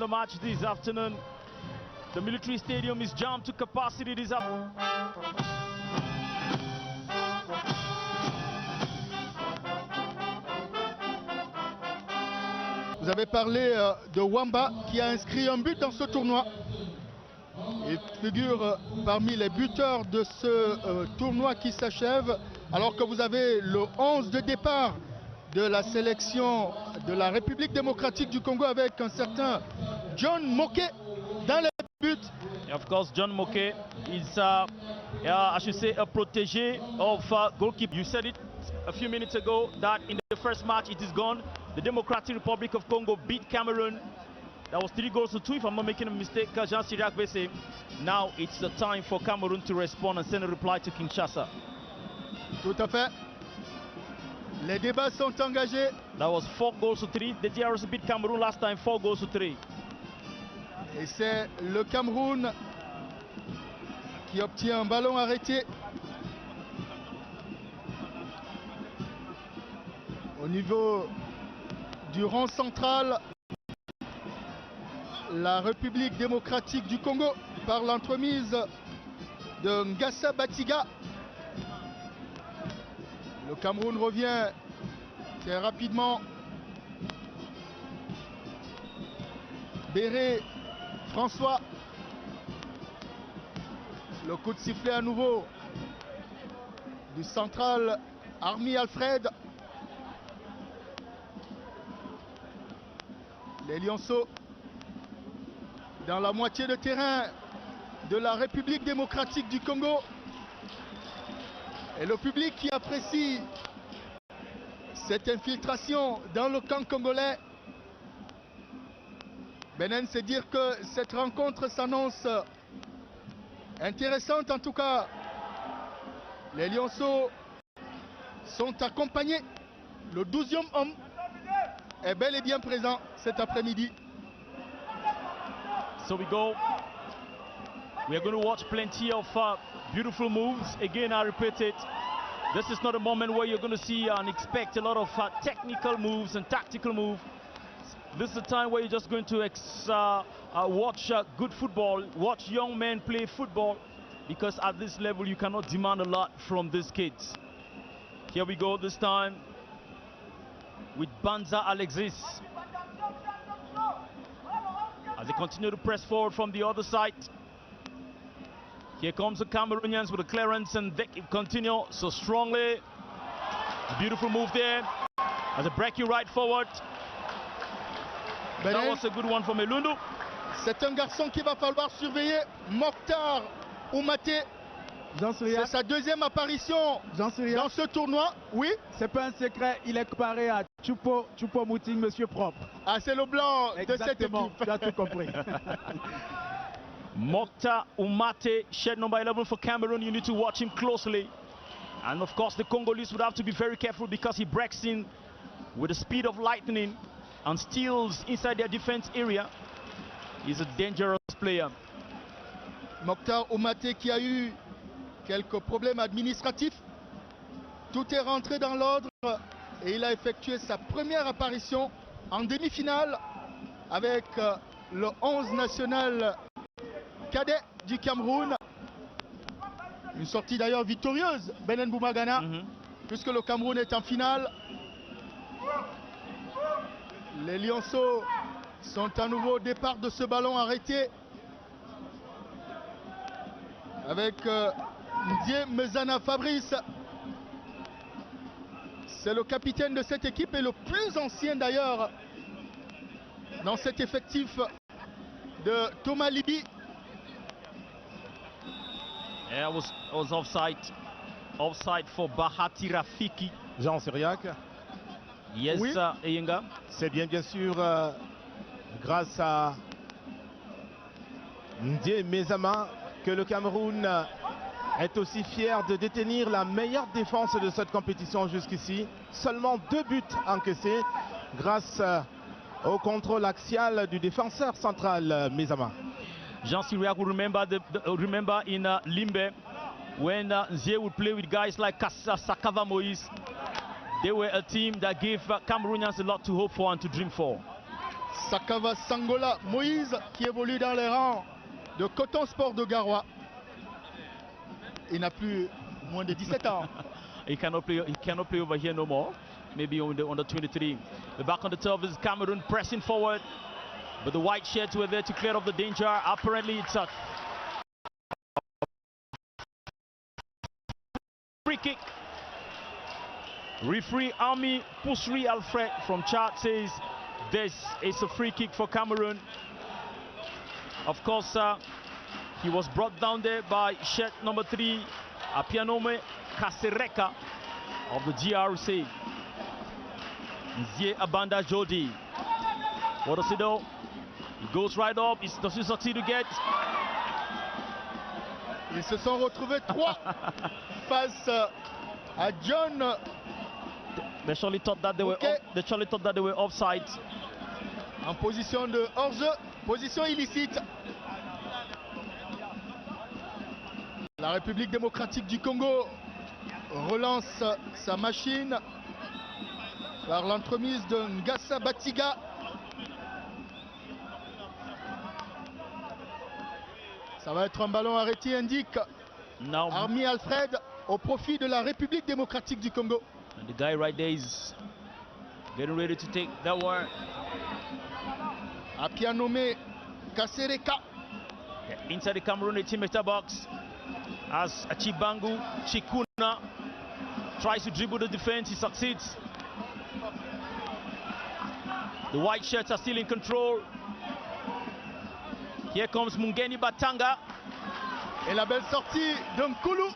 the match this afternoon. The military stadium is jammed to capacity this afternoon. Vous avez parlé de Wamba qui a inscrit un but dans ce tournoi. Il figure parmi les buteurs de ce tournoi qui s'achève, alors que vous avez le 11 de départ de la sélection de la République démocratique du Congo avec un certain John Moké dans les buts. Of course, John Moké is, I should say, a protégé of goalkeeper. You said it a few minutes ago that in the first match it is gone. The Democratic Republic of Congo beat Cameroon. That was 3-2 if I'm not making a mistake. Jean-Cyriaque Bessé. Now it's the time for Cameroon to respond and send a reply to Kinshasa. Tout à fait. Les débats sont engagés. That was 4-3. The DRC beat Cameroon last time 4-3. Et c'est le Cameroun qui obtient un ballon arrêté. Au niveau du rang central, la République démocratique du Congo par l'entremise de Ngassa Batiga. Le Cameroun revient très rapidement. Béré François. Le coup de sifflet à nouveau du central Armi Alfred. Les lionceaux dans la moitié de terrain de la République démocratique du Congo. Et le public qui apprécie cette infiltration dans le camp congolais. Benen, c'est dire que cette rencontre s'annonce intéressante. En tout cas, les lionceaux sont accompagnés. Le 12e homme est bel et bien présent cet après-midi. So we go. We are going to watch plenty of beautiful moves. Again, I repeat it. This is not a moment where you're going to see and expect a lot of technical moves and tactical moves. This is the time where you're just going to watch good football, watch young men play football, because at this level you cannot demand a lot from these kids. Here we go this time with Banza Alexis. As they continue to press forward from the other side. Here comes the Cameroonians with a clearance, and they continue so strongly. A beautiful move there. As they break you right forward. Benen, that was a good one from Elundu. C'est un garçon qu'il va falloir surveiller. Mokhtar Oumaté. C'est sa deuxième apparition dans ce tournoi. Oui. C'est pas un secret, il est comparé à Choupo-Moting, monsieur propre. Ah, c'est le blanc de cette équipe. Tu as tout compris. Mokhtar Oumaté, shed number 11 for Cameroon. You need to watch him closely. And of course, the Congolese would have to be very careful because he breaks in with the speed of lightning and steals inside their defense area. He's a dangerous player. Mokhtar Oumaté qui a eu quelques problèmes administratifs. Tout est rentré dans l'ordre et il a effectué sa première apparition en demi-finale avec le 11 national cadet du Cameroun. Une sortie d'ailleurs victorieuse, Benen Boumagana, puisque le Cameroun est en finale. Les lionceaux sont à nouveau au départ de ce ballon arrêté avec Ndié Mezana Fabrice. C'est le capitaine de cette équipe et le plus ancien d'ailleurs dans cet effectif de Thomas Libi. Yeah, it was offside. Offside for Bahati Rafiki. Jean-Cyriaque. Yes, oui. Eyenga. C'est bien sûr grâce à Ndié Mezama que le Cameroun est aussi fier de détenir la meilleure défense de cette compétition jusqu'ici. Seulement 2 buts encaissés grâce au contrôle axial du défenseur central Mezama. Jean-Cyriaque will remember in Limbe when Nzie would play with guys like Sakava Moïse. They were a team that gave Cameroonians a lot to hope for and to dream for. Sakava Sangola Moïse qui évolue dans les rangs de Coton Sport de Garoua. Il n'a plus moins de 17 ans. He cannot play over here no more. Maybe on the under 23. The back on the turf is Cameroon pressing forward, but the white shirts were there to clear up the danger. Apparently, it's a free kick. Referee Ami Pusri Alfred from Chad says this is a free kick for Cameroon. Of course, he was brought down there by shirt number 3, Apianome Kasereka of the GRC. Nzie Abanda Jodi. What does he do? He goes right up. Does he succeed to get? Ils se sont retrouvés 3 face à John. They surely thought that they were. They surely thought that they were offside. En position de hors-jeu, position illicite. La République démocratique du Congo relance sa machine par l'entremise de Ngassa Batiga. Ça va être un ballon arrêté, indique Armi Alfred au profit de la République démocratique du Congo. And the guy right there is getting ready to take that one. Apianome Kasereka. Inside the Cameroon 18-meter box as Chibangu Chikuna tries to dribble the defense. He succeeds. The white shirts are still in control. Here comes Mungeni Batanga. Et la belle sortie de Nkulu,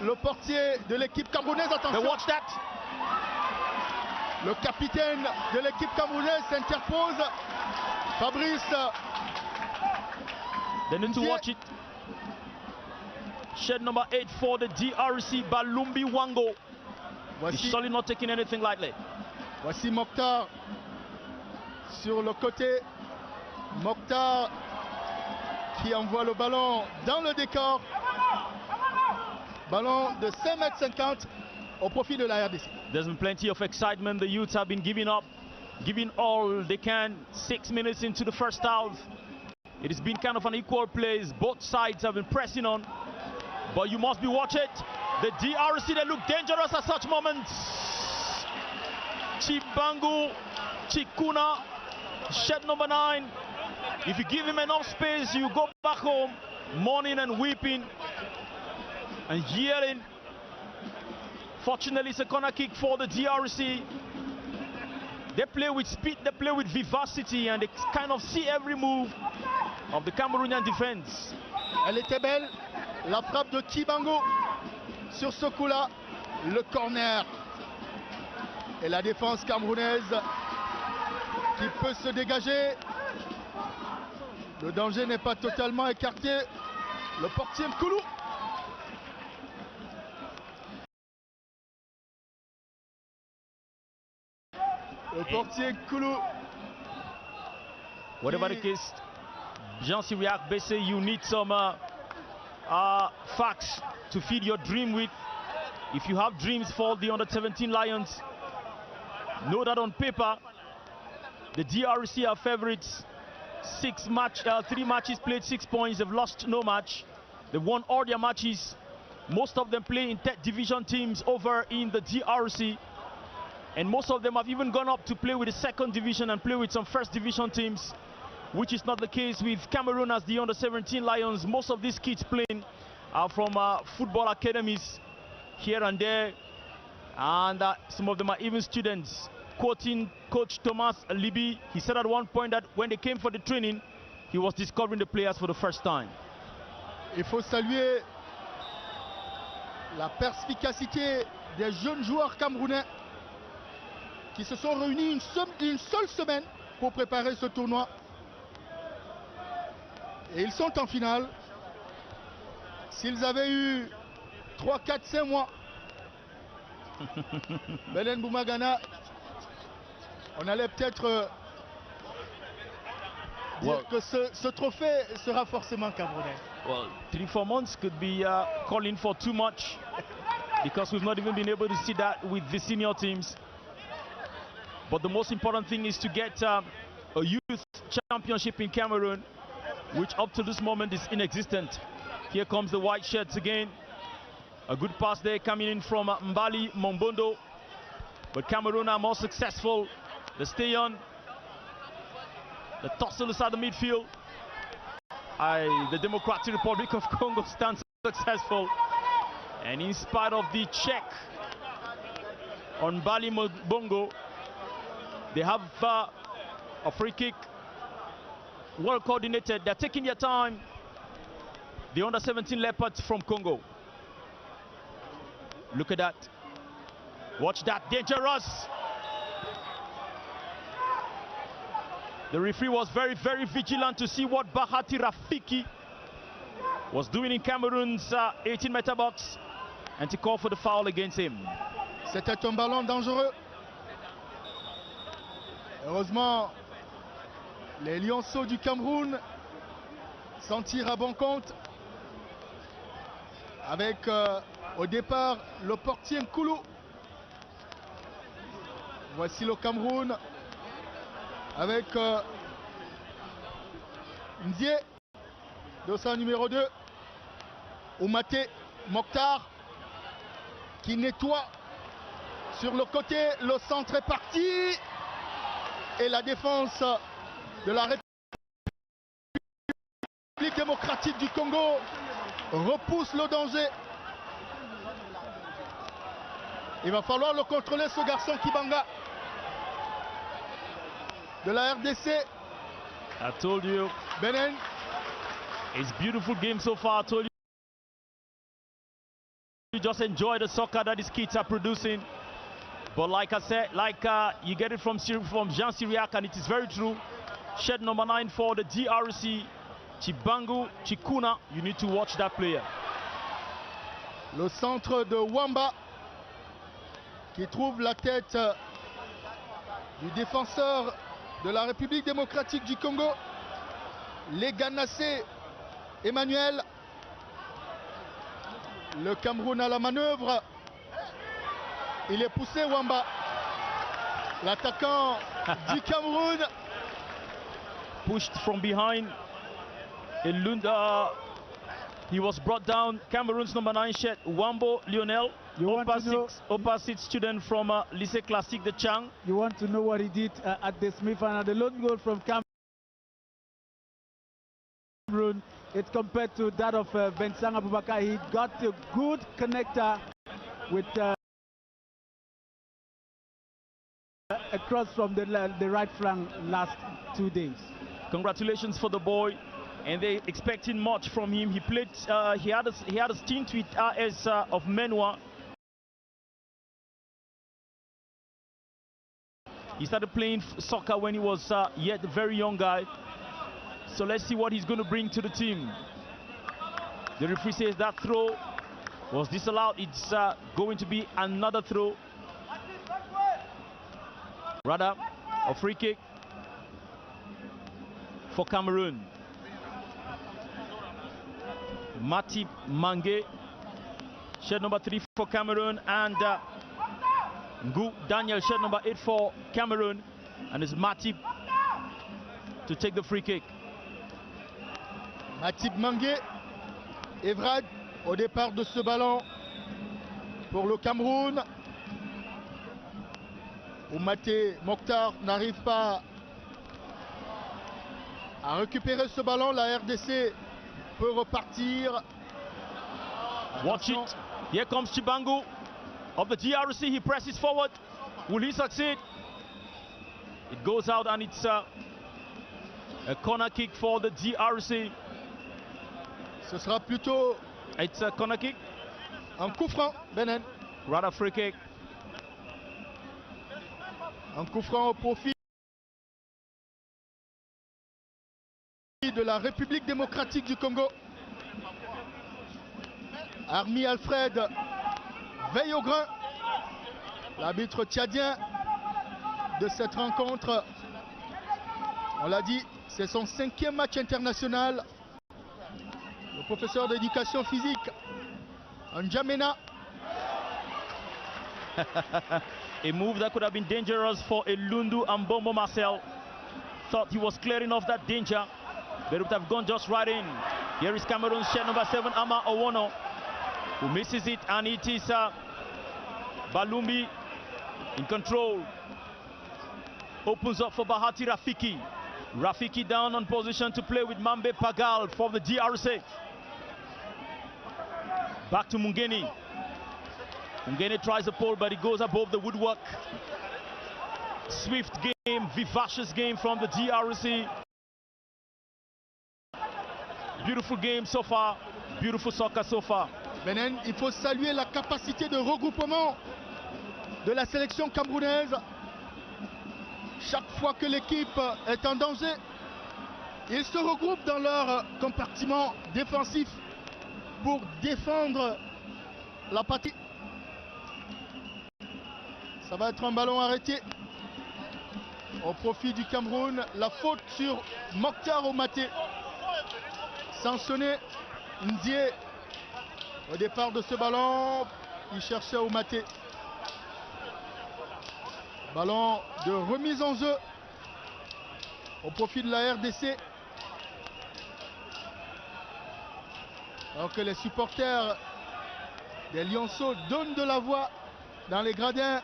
le portier de l'équipe camerounaise. Attention. But watch that. Le capitaine de l'équipe camerounaise s'interpose. Fabrice. They need to watch it. Shed number 8 for the DRC, Balumbi Wango. He's surely not taking anything lightly. Voici Mokhtar sur le côté. Mokhtar qui envoie le ballon dans le décor. Ballon de 5,50 m au profit de la RDC. There's been plenty of excitement. The youths have been giving up, giving all they can. 6 minutes into the first half. It has been kind of an equal play. Both sides have been pressing on. But you must be watching it. The DRC, they look dangerous at such moments. Chibangu, Chikuna, shed number 9. If you give him enough space, you go back home, mourning and weeping and yelling. Fortunately, it's a corner kick for the DRC. They play with speed, they play with vivacity, and they kind of see every move of the Cameroonian defense. Elle était belle, la frappe de Chibangu sur ce coup-là, le corner. Et la défense camerounaise qui peut se dégager. Le danger n'est pas totalement écarté. Le portier Nkulu. Le portier Nkulu. Whatever the case, Jean Cyriac Besse, you need some facts to feed your dream with. If you have dreams for the under-17 Lions, know that on paper, the DRC are favorites. 3 matches played, 6 points. They've lost no match. They've won all their matches. Most of them play in third division teams over in the DRC. And most of them have even gone up to play with the second division and play with some first division teams, which is not the case with Cameroon as the under-17 Lions. Most of these kids playing are from football academies here and there. And some of them are even students. Quoting Coach Thomas Libi, he said at one point that when they came for the training, he was discovering the players for the first time. Il faut saluer la perspicacité des jeunes joueurs camerounais qui se sont réunis une seule semaine pour préparer ce tournoi. Et ils sont en finale. S'ils avaient eu 3, 4, 5 mois, Belen Boumagana, on allait peut-être dire que ce trophée sera forcément camerounais. Well, 3-4 months could be calling for too much because we've not even been able to see that with the senior teams. But the most important thing is to get a youth championship in Cameroon, which up to this moment is inexistent. Here comes the white shirts again. A good pass there coming in from Mbali Mombondo. But Cameroon are more successful. They stay on. The tussle inside the midfield. The Democratic Republic of Congo stands successful. And in spite of the check on Mbali Mombondo, they have a free kick. Well coordinated. They're taking their time. The under-17 Leopards from Congo. Look at that. Watch that. Dangerous. The referee was very, very vigilant to see what Bahati Rafiki was doing in Cameroon's 18-meter box and to call for the foul against him. C'était un ballon dangereux. Heureusement, les Lionceaux du Cameroun s'en tirent à bon compte. Avec au départ le portier Nkoulou. Voici le Cameroun avec Ndié, dossard numéro 2, Oumaté Mokhtar qui nettoie sur le côté, le centre est parti et la défense de la République démocratique du Congo repousse le danger. Il va falloir le contrôler, ce garçon Kibanga de la RDC. I told you. Benen. It's beautiful game so far. I told you just enjoy the soccer that these kids are producing. But like I said, you get it from Jean Syriac, and it is very true. Shed number 9 for the DRC, Chibangu Chikuna. You need to watch that player. Le centre de Wamba qui trouve la tête du défenseur de la République démocratique du Congo, les Ganassé Emmanuel. Le Cameroun à la manœuvre. Il est poussé, Wamba. L'attaquant du Cameroun. Pushed from behind. Elunda, he was brought down. Cameroon's number 9 shirt, Wambo Lionel. Upper 6 student from Lycée Classique de Chang. You want to know what he did at the semi-final? The lone goal from Cameroon, it's compared to that of Vincent Aboubakar. He got a good connector with across from the right flank last 2 days. Congratulations for the boy, and they expecting much from him. He played. He had a stint with RS of Menua. He started playing soccer when he was yet a very young guy. So let's see what he's going to bring to the team. The referee says that throw was disallowed. It's going to be another throw. Rather, a free kick for Cameroon. Matip Mange, shirt number 3 for Cameroon, and Ngu Daniel, shirt number 8 for Cameroon, and it's Matip to take the free kick. Matip Mange, Evrad au départ de ce ballon pour le Cameroun. Oumaté Mokhtar n'arrive pas à récupérer ce ballon. La RDC peut repartir. Watch it. Here comes Chibangu of the DRC. He presses forward. Will he succeed? It goes out, and it's a corner kick for the DRC. Ce sera plutôt It's a corner kick. un coup franc, Benen. Rather free kick. Un coup franc au profit de la République démocratique du Congo. Armi Alfred veille au grain. L'arbitre tchadien de cette rencontre. On l'a dit, c'est son 5e match international. Le professeur d'éducation physique, N'Djamena. A move that could have been dangerous for Elundu and Bombo Marcel. thought he was clearing off that danger, but it would have gone just right in. Here is Cameroon's shirt number 7, Ama Awono, who misses it, and it is Balumbi in control. Opens up for Bahati Rafiki. Rafiki down on position to play with Mambe Pagal for the DRC. Back to Mungeni. Mungeni tries a pole, but he goes above the woodwork. Swift game, vivacious game from the DRC. Beautiful game so far, beautiful soccer so far. Benen, il faut saluer la capacité de regroupement de la sélection camerounaise. Chaque fois que l'équipe est en danger, ils se regroupent dans leur compartiment défensif pour défendre la partie. Ça va être un ballon arrêté au profit du Cameroun. La faute sur Mokhtar Oumaté. Sanctionné Ndié au départ de ce ballon. Il cherchait Oumaté. Ballon de remise en jeu au profit de la RDC. Alors que les supporters des Lionceaux donnent de la voix dans les gradins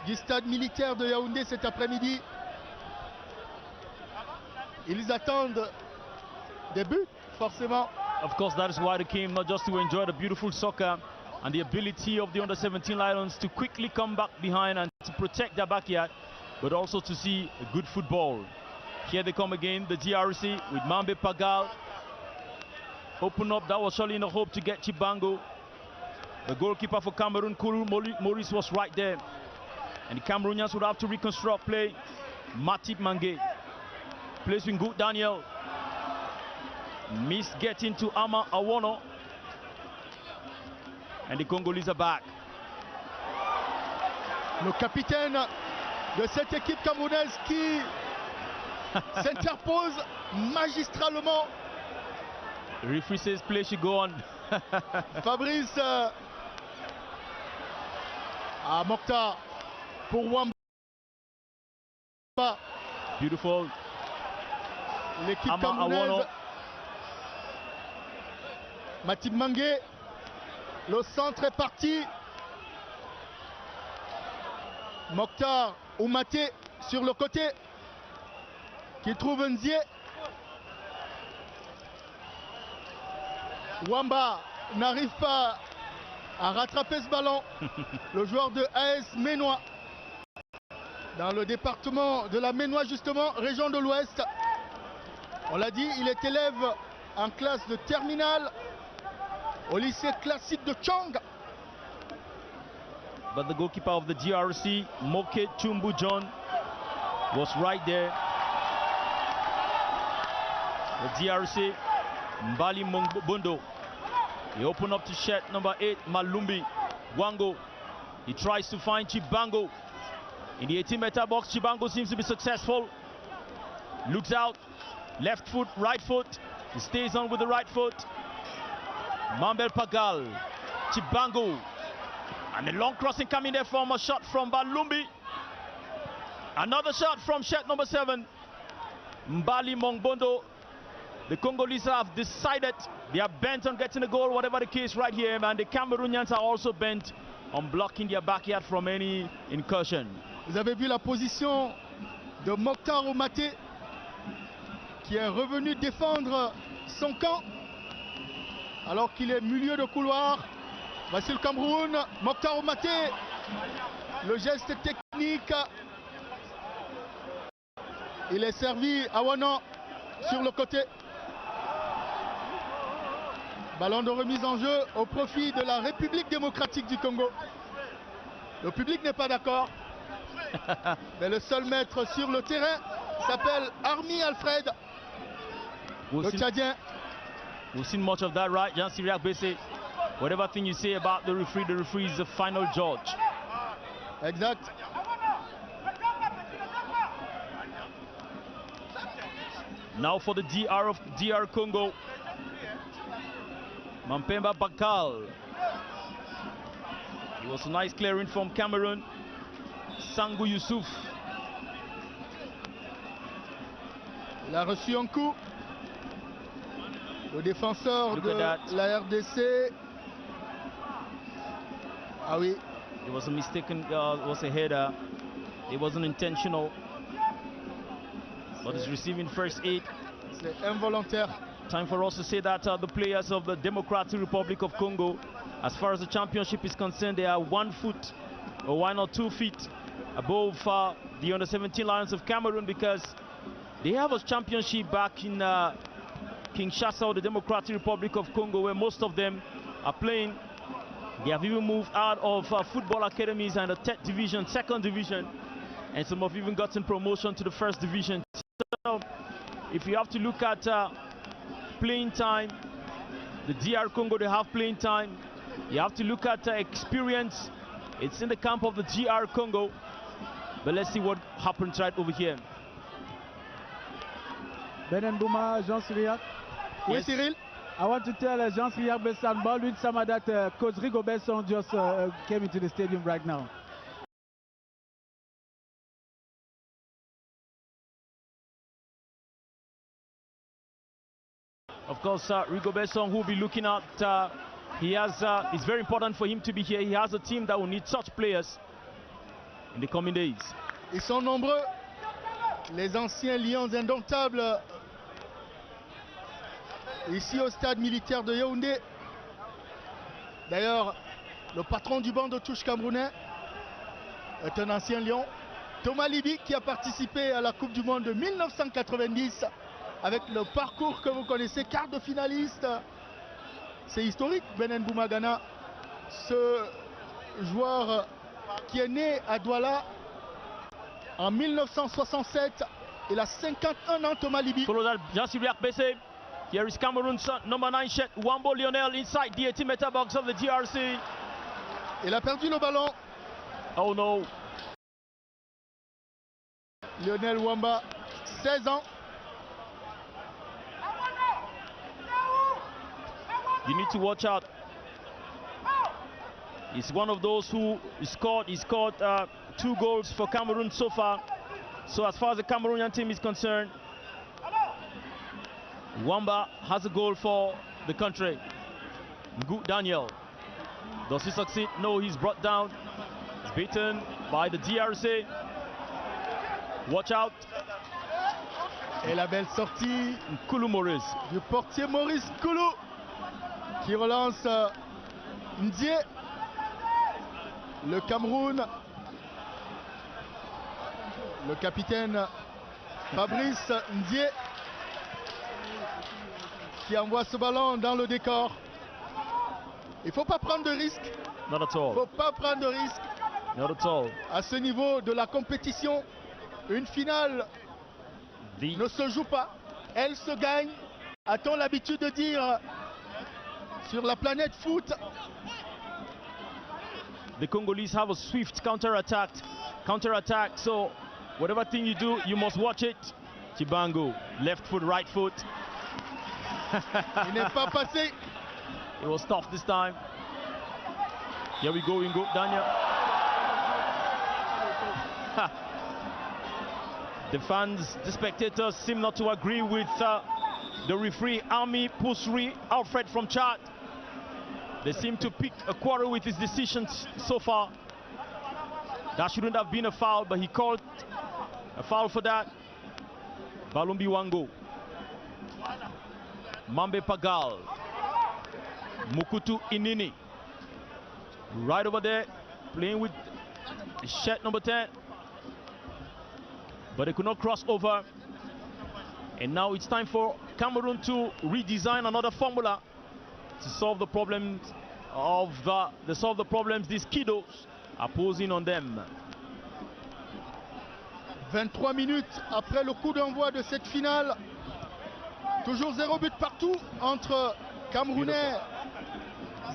du stade militaire de Yaoundé cet après-midi. Ils attendent des buts, forcément. Of course, that is why they came, not just to enjoy the beautiful soccer and the ability of the under-17 Lions to quickly come back behind and to protect their backyard, but also to see good football. Here they come again, the DRC with Mambe Pagal. Open up, that was surely in the hope to get Chibango. The goalkeeper for Cameroon, Kulu Maurice, was right there. And the Cameroonians would have to reconstruct play. Matip Mange plays with Good Daniel. Miss getting to Ama Awono. And the Congolese are back. Le capitaine de cette équipe camerounaise qui s'interpose magistralement. The referee says play should go on. Fabrice à Mokhtar pour Wamba. Beautiful. L'équipe Ama camerounaise. Awono. Matip Mange. Le centre est parti. Mokhtar Oumaté sur le côté qui trouve Nzié. Wamba n'arrive pas à rattraper ce ballon. Le joueur de AS Ménois dans le département de la Ménois, justement, région de l'Ouest. On l'a dit, il est élève en classe de terminale au lycée classique de Chong. But the goalkeeper of the DRC, Moke Chumbu John, was right there. The DRC, Mbali Mongbondo. He opened up to shirt number 8, Malumbi. Wango. He tries to find Chibango. In the 18-meter box, Chibango seems to be successful. Looks out. Left foot, right foot. He stays on with the right foot. Mambel Pagal. Chibango. And a long crossing coming there from a shot from Balumbi. Another shot from shirt number 7, Mbali Mongbondo. The Congolese have decided they are bent on getting a goal, whatever the case right here, and the Cameroonians are also bent on blocking their backyard from any incursion. Vous avez vu la position de Mokhtar Oumaté qui est revenu défendre son camp alors qu'il est milieu de couloir. Voici le Cameroun, Mokhtar Oumaté, le geste technique. Il est servi à Awono sur le côté. Ballon de remise en jeu au profit de la République démocratique du Congo. Le public n'est pas d'accord. Mais le seul maître sur le terrain s'appelle Armi Alfred, le Tchadien. We've seen much of that, right? Jean Cyriac Bessé. Whatever thing you say about the referee is the final judge. Exact. Now for the DR Congo. Mampemba Bakal. It was a nice clearing from Cameroon. Sangu Yusuf. Il a reçu un coup. Le défenseur de la RDC. Ah oui. It was a mistaken, was a header. It wasn't intentional. But he's receiving first aid. C'est involontaire. Time for us to say that the players of the Democratic Republic of Congo, as far as the championship is concerned, they are 1 foot or 1 or 2 feet above the under-17 Lions of Cameroon, because they have a championship back in Kinshasa, or the Democratic Republic of Congo, where most of them are playing. They have even moved out of football academies and the 3rd division, 2nd division, and some have even gotten promotion to the 1st division. So if you have to look at playing time, the DR Congo, they have playing time. You have to look at experience. It's in the camp of the GR Congo. But let's see what happens right over here. Benin Bouma, Jean Syriac. Oui, Cyril. I want to tell Jean Syriac Bessan Ball with some of that Coach Rigo Besson just came into the stadium right now. Of course, Rigo Besson, who will be looking at, it's very important for him to be here. He has a team that will need such players in the coming days. Ils sont nombreux, les anciens Lions indomptables, ici au stade militaire de Yaoundé. D'ailleurs, le patron du banc de touche camerounais est un ancien Lion, Thomas Libi, qui a participé à la Coupe du Monde de 1990 avec le parcours que vous connaissez, quart de finaliste. C'est historique, Benin Boumagana, ce joueur qui est né à Douala en 1967. Il a 51 ans, Thomas Libi. Follow that, Jean-Syriac Bessé. Here is Cameroon's number 9 shirt, Wambo Lionel, inside the 18-meter box of the DRC. Il a perdu le ballon. Oh no. Lionel Wamba, 16 ans. You need to watch out. He's one of those who scored 2 goals for Cameroon so far. So as far as the Cameroonian team is concerned, Wamba has a goal for the country. Ngu Daniel. Does he succeed? No, he's brought down. He's beaten by the DRC. Watch out. Et la belle sortie Nkulu Maurice, du portier Maurice Koulou, qui relance Ndié. Le Cameroun, le capitaine Fabrice Ndié, qui envoie ce ballon dans le décor. Il ne faut pas prendre de risques. Not at Il ne all. faut pas prendre de risques. Not at all. À ce niveau de la compétition, une finale ne se joue pas, elle se gagne. A-t-on l'habitude de dire sur la planète foot? The Congolese have a swift counter-attack, so whatever thing you do, you must watch it. Chibango, left foot, right foot. Il n'est pas passé. It was tough this time. Here we go, Ingo Daniel. The fans, the spectators seem not to agree with the referee, Ami Pusri Alfred from Chad. They seem to pick a quarrel with his decisions so far. That shouldn't have been a foul, but he called a foul for that. Balumbi Wango. Mambe Pagal. Mukutu Inini. Right over there, playing with shirt number 10. But they could not cross over. And now it's time for Cameroon to redesign another formula to solve the problems these kiddos are posing on them. 23 minutes après le coup d'envoi de cette finale. Toujours 0 but partout entre Camerounais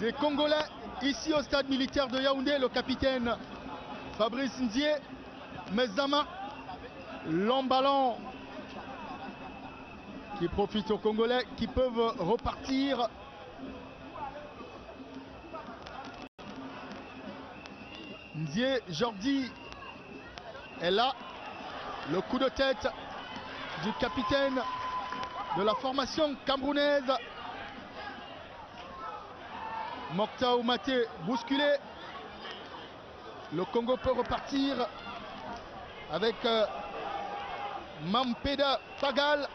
et Congolais. Ici au stade militaire de Yaoundé, le capitaine Fabrice Ndié, Mezama, long ballon qui profite aux Congolais qui peuvent repartir. Ndié Jordi est là. Le coup de tête du capitaine de la formation camerounaise. Mokta Oumaté bousculé. Le Congo peut repartir avec Mampeda Pagal.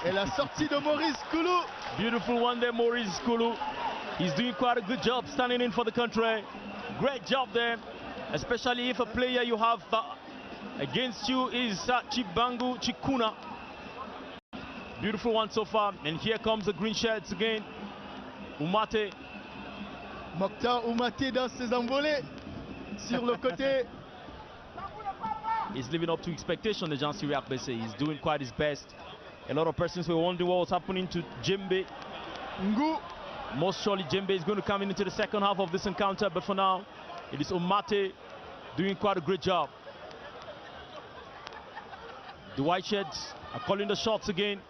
Et la sortie de Maurice Koulou. Beautiful one there, Maurice Koulou. He's doing quite a good job standing in for the country. Great job there, especially if a player you have against you is Chibangu Chikuna. Beautiful one so far. And here comes the green shirts again. Oumaté. Mokta Oumaté dans ses envolées sur le côté. He's living up to expectation, the Jean Syriac Bessé. He's doing quite his best. A lot of persons were wondering what was happening to Djembe. Ngou. Most surely Djembe is going to come into the second half of this encounter, but for now, it is Oumaté doing quite a great job. The White Shirts are calling the shots again.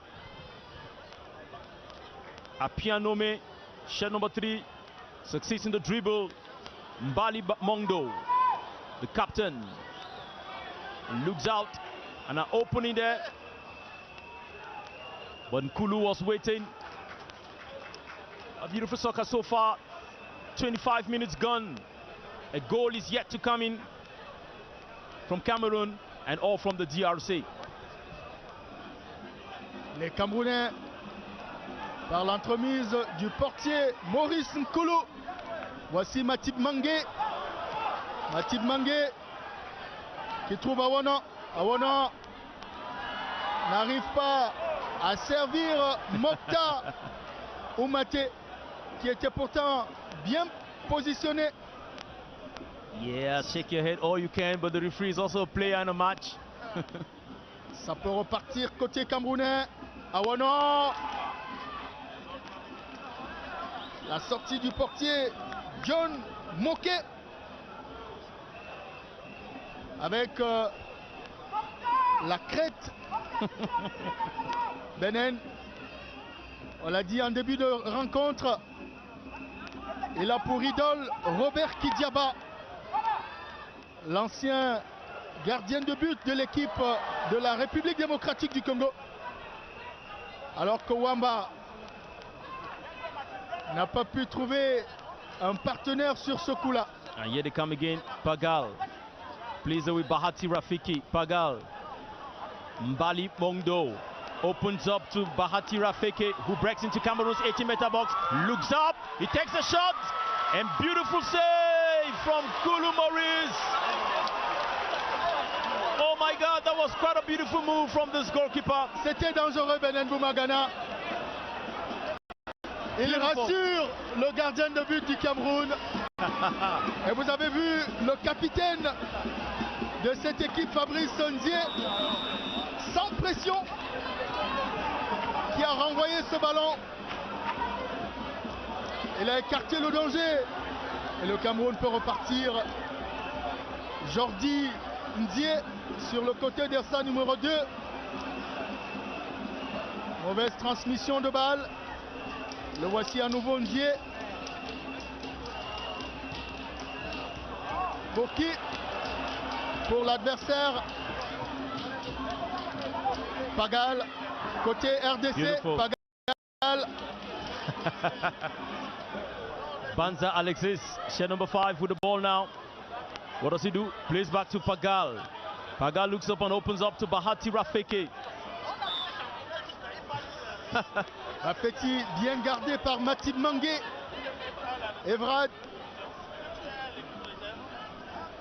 Apianome, shed number 3, succeeds in the dribble. Mbali Mondo, the captain, looks out and an opening there. But Nkulu was waiting. A beautiful soccer so far. 25 minutes gone. A goal is yet to come in from Cameroon and all from the DRC. Les Camerounais, par l'entremise du portier Maurice Nkulu. Voici Matib Mangué. Matib Mangué qui trouve Awana. Awana n'arrive pas à servir Mokta Oumaté, qui était pourtant bien positionné. Yeah, shake your head all you can, but the referee is also a player in a match. Ça peut repartir côté camerounais. Awana. La sortie du portier John Moké. Avec la crête. Benen, on l'a dit en début de rencontre, il a pour idole Robert Kidiaba, l'ancien gardien de but de l'équipe de la République démocratique du Congo. Alors que Wamba n'a pas pu trouver un partenaire sur ce coup-là. And here they come again, Pagal. Plays with Bahati Rafiki, Pagal. Mbali Mondo opens up to Bahati Rafiki, who breaks into Cameroon's 18-meter box, looks up, he takes a shot, and beautiful save from Koulou Maurice. Oh my God, that was quite a beautiful move from this goalkeeper. C'était dangereux, Benen Boumagana. Il rassure le gardien de but du Cameroun. Et vous avez vu le capitaine de cette équipe, Fabrice Sondier, sans pression, qui a renvoyé ce ballon. Il a écarté le danger et le Cameroun peut repartir. Jordi Ndié sur le côté d'Ersa numéro 2. Mauvaise transmission de balle. Le voici à nouveau Ndié. Pour qui? Pour l'adversaire. Pagal, côté RDC. Beautiful. Pagal. Banza Alexis, shed number 5 with the ball now. What does he do? Plays back to Pagal. Pagal looks up and opens up to Bahati Rafiki. Rafiki bien gardé par Matib Mangué. Evrad.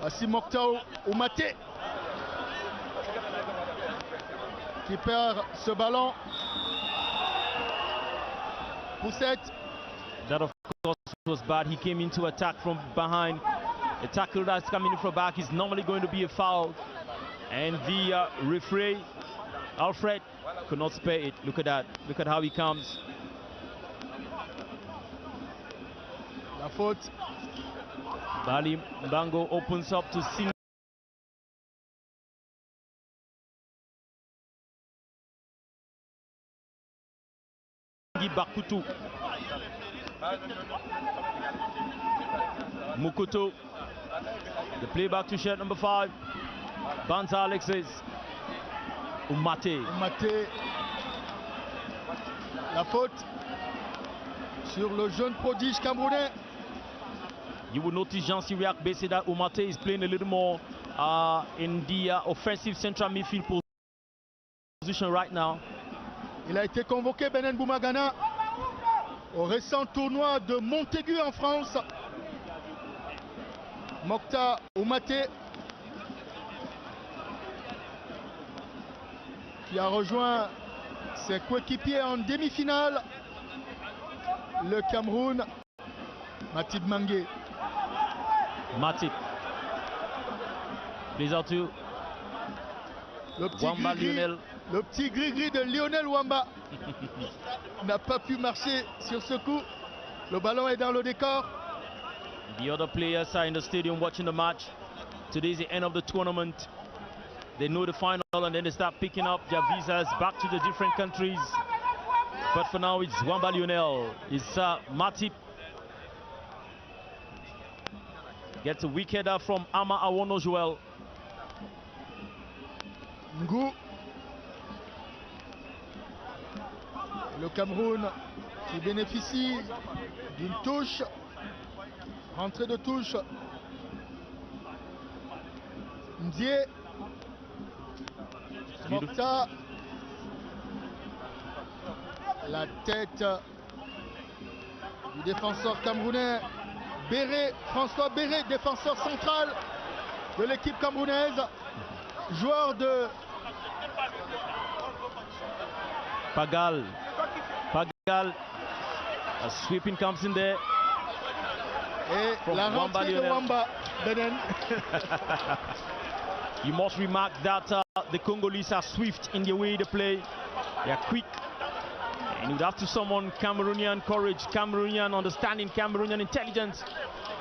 Voici Mokta Oumaté qui perd ce ballon. Poussette. That of course was bad. He came into attack from behind. A tackle that's coming from back is normally going to be a foul. And the referee, Alfred, could not spare it. Look at that. Look at how he comes. La faute. Bali Mbango opens up to Sing. Bakutu. Mukutu. The play back to shirt number 5. Banza Alexis. Oumate. Oumate. La faute sur le jeune prodige camerounais. You will notice Jean-Cyriac Bessé that Oumate is playing a little more in the offensive central midfield position right now. Il a été convoqué, Benen Boumagana, au récent tournoi de Montaigu en France. Mokhtar Oumate, qui a rejoint ses coéquipiers en demi-finale. Le Cameroun, Matip Mangué. Matip. Les autres. Le petit gris-gris de Lionel Wamba n'a pas pu marcher sur ce coup. Le ballon est dans le décor. The other players are in the stadium watching the match. Today is the end of the tournament. They know the final and then they start picking up their visas back to the different countries. But for now it's Wamba Lionel. It's Matip. Gets a weak header from Ama Awono Joel. Ngou. Le Cameroun qui bénéficie d'une touche. Rentrée de touche. Ndié. Mokhtar. La tête du défenseur camerounais. Béré, François Béré, défenseur central de l'équipe camerounaise. Joueur de... Pagal. A sweeping comes in there. Et From la rentrée de Wamba, Benen. You must remark that the Congolese are swift in the way they play. They are quick. And you'd have to summon Cameroonian courage, Cameroonian understanding, Cameroonian intelligence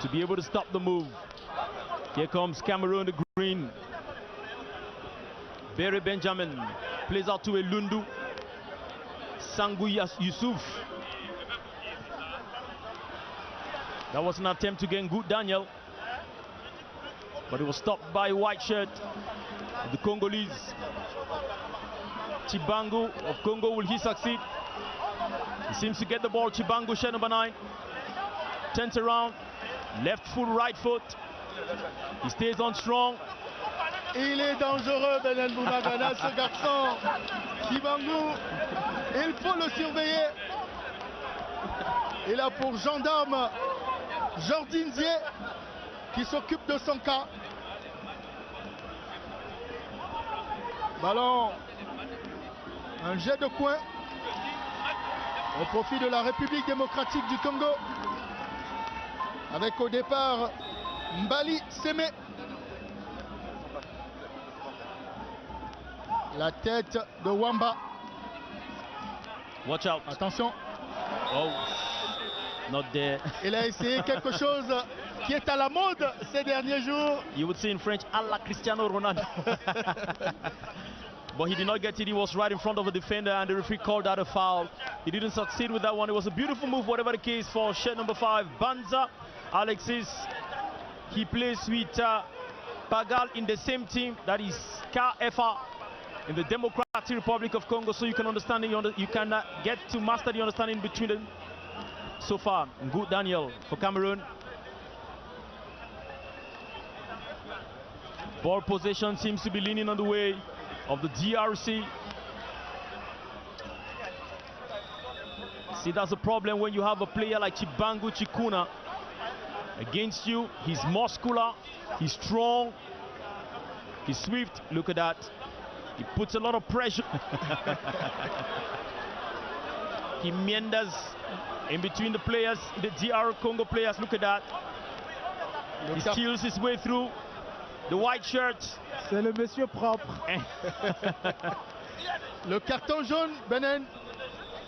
to be able to stop the move. Here comes Cameroon, the green. Barry Benjamin plays out to Elundu. Sangui Yusuf. That was an attempt to get good Daniel, but it was stopped by white shirt of the Congolese. Chibangu of Congo, will he succeed? He seems to get the ball. Chibangu, shirt number 9, turns around, left foot, right foot. He stays on strong. Il est dangereux, Benen Boumagana, ce garçon. Chibangu, il faut le surveiller. Il a pour gendarme Jordi Ndié qui s'occupe de son cas. Ballon, un jet de coin au profit de la République démocratique du Congo. Avec au départ Mbali Sémé. La tête de Wamba. Watch out. Attention. Oh, not there. Il a essayé quelque chose qui est à la mode ces derniers jours. You would say in French, a la Cristiano Ronaldo. But he did not get it. He was right in front of the defender and the referee called that a foul. He didn't succeed with that one. It was a beautiful move, whatever the case, for shirt number 5, Banza Alexis. He plays with Pagal in the same team, that is KFA, in the Democratic Republic of Congo, so you can understand it, you can get to master the understanding between them. So far, good Daniel for Cameroon. Ball possession seems to be leaning on the way of the DRC. See, that's a problem when you have a player like Chibangu Chikuna against you. He's muscular, he's strong, he's swift. Look at that. He puts a lot of pressure. He meanders in between the players, the DR Congo players. Look at that. He steals his way through the white shirts. C'est le monsieur propre. Le carton jaune, Benen,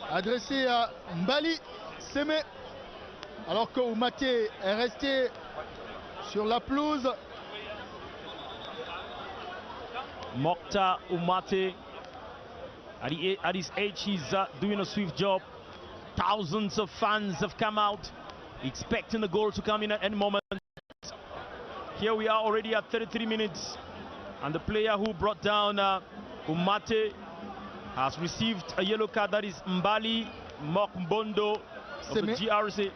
adressé à Mbali Sémé, alors que Oumate est resté sur la pelouse. Mokhtar Oumate, at his age, he's doing a swift job. Thousands of fans have come out expecting the goal to come in at any moment. Here we are already at 33 minutes, and the player who brought down Umate has received a yellow card. That is Mbali Mokmbondo of the GRC.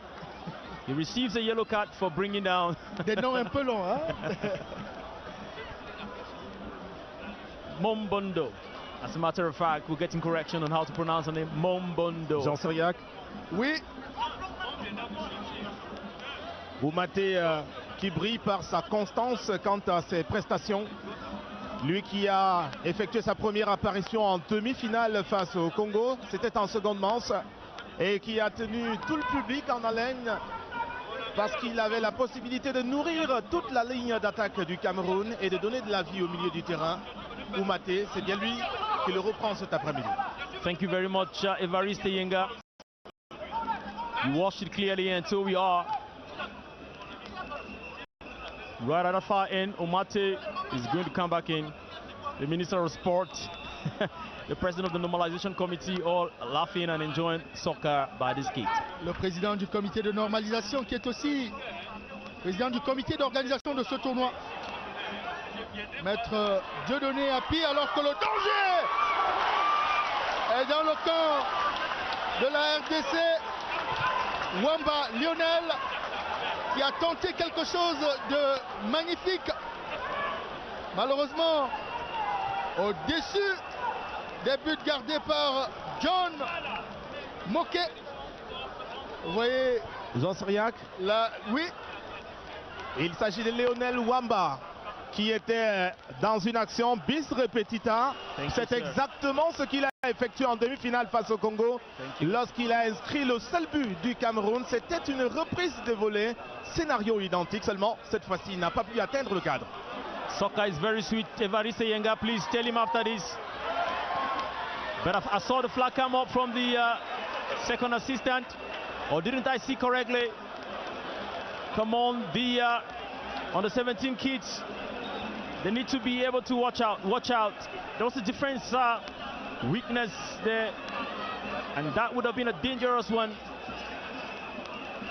He receives a yellow card for bringing down. Des noms un peu longs, hein? Mombondo. As a matter of fact, we're getting correction on how to pronounce the name. Mombondo. Jean Syriac. Oui. Oumaté qui brille par sa constance quant à ses prestations. Lui qui a effectué sa première apparition en demi-finale face au Congo, c'était en seconde manche, et qui a tenu tout le public en haleine parce qu'il avait la possibilité de nourrir toute la ligne d'attaque du Cameroun et de donner de la vie au milieu du terrain. Oumaté, c'est bien lui qui le reprend cet après-midi. Thank you very much, Evariste Yenga. You watched it clearly, and so we are. Right at the far end, Omate is going to come back in. The Minister of Sport, the President of the Normalization Committee, all laughing and enjoying soccer by this kid. Le président du comité de normalisation qui est aussi président du comité d'organisation de ce tournoi. Maître Dieudonné Api, alors que le danger est dans le camp de la RDC. Wamba Lionel qui a tenté quelque chose de magnifique. Malheureusement, au-dessus des buts gardés par John Moquet. Vous voyez Jean Syriac. là, oui. Il s'agit de Lionel Wamba qui était dans une action bis repetita. C'est exactement ce qu'il a effectué en demi-finale face au Congo lorsqu'il a inscrit le seul but du Cameroun. C'était une reprise de volée, scénario identique, seulement cette fois-ci il n'a pas pu atteindre le cadre. Soccer is very sweet. Evariste Yenga, please tell him after this. But I saw the flag come up from the second assistant. Or didn't I see correctly? Come on, on the 17 kids. They need to be able to watch out. Watch out. There was a defense weakness there, and that would have been a dangerous one.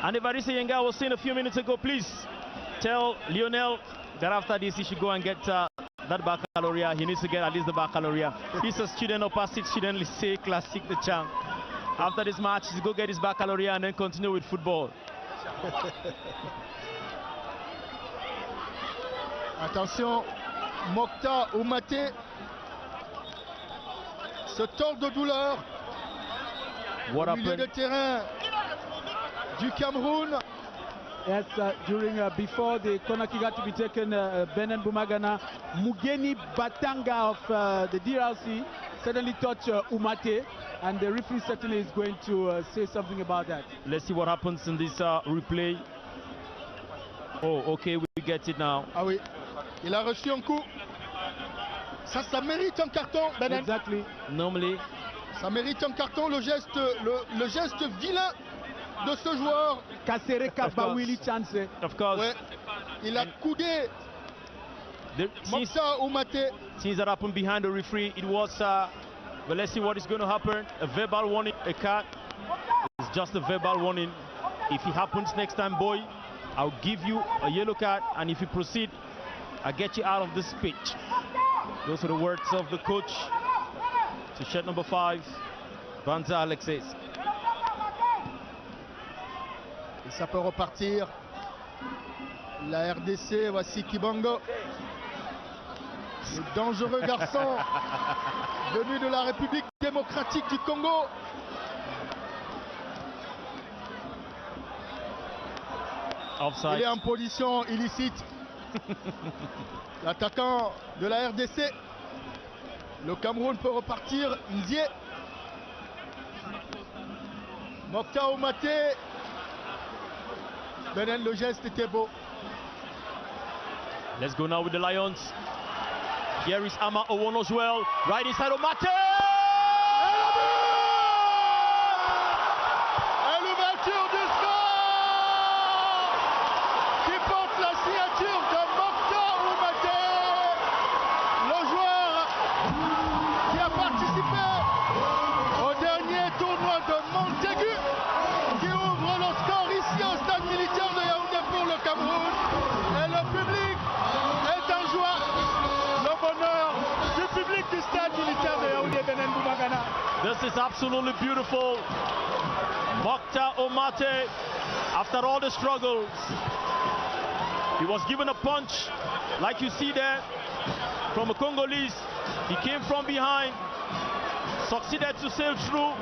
And Evariste Yenga was saying a few minutes ago, please tell Lionel that after this he should go and get that baccalaureate. He needs to get at least the baccalaureate. He's a student of Passage Student Lycée Classique de Cham. After this match, he's go get his baccalaureate and then continue with football. Attention, Mokta Oumaté se tord de douleur au milieu de terrain du Cameroun. Yes, before the corner kick had to be taken, Benin Bumagana, Mugeni Batanga of the DRC suddenly touched Umate, and the referee certainly is going to say something about that. Let's see what happens in this replay. Oh, okay, we get it now. Ah oui, il a reçu un coup. Ça mérite un carton, Benin. Exactly. Normally, ça mérite un carton, le geste vilain de ce joueur. Kasereka Bawili chance. Of course. Ouais, il a coudé Mokta Oumaté. Things that happened behind the referee, it was, but let's see what is going to happen. A verbal warning, a card. It's just a verbal warning. If it happens next time, boy, I'll give you a yellow card, and if you proceed, I'll get you out of this pitch. Those are the words of the coach to shed number 5, Banza Alexis. Et ça peut repartir. La RDC, voici Kibango. Le dangereux garçon venu de la République démocratique du Congo. Offside. Il est en position illicite. L'attaquant de la RDC. Le Cameroun peut repartir. Nzie. Mokta Oumaté. Benin, le geste était beau. Let's go now with the Lions. Here is Ama Owonojuel. Right inside of Mate. Et l'ouverture du score qui porte la signature de Mokta Oumaté, le joueur qui a participé au dernier tournoi de Montaigu, qui ouvre le score ici au stade militaire de Yaoundé pour le Cameroun. Et le public est en joie. Le bonheur du public du stade militaire. This is absolutely beautiful. Mokhtar Omate, after all the struggles, he was given a punch, like you see there, from a Congolese. He came from behind, succeeded to sail through,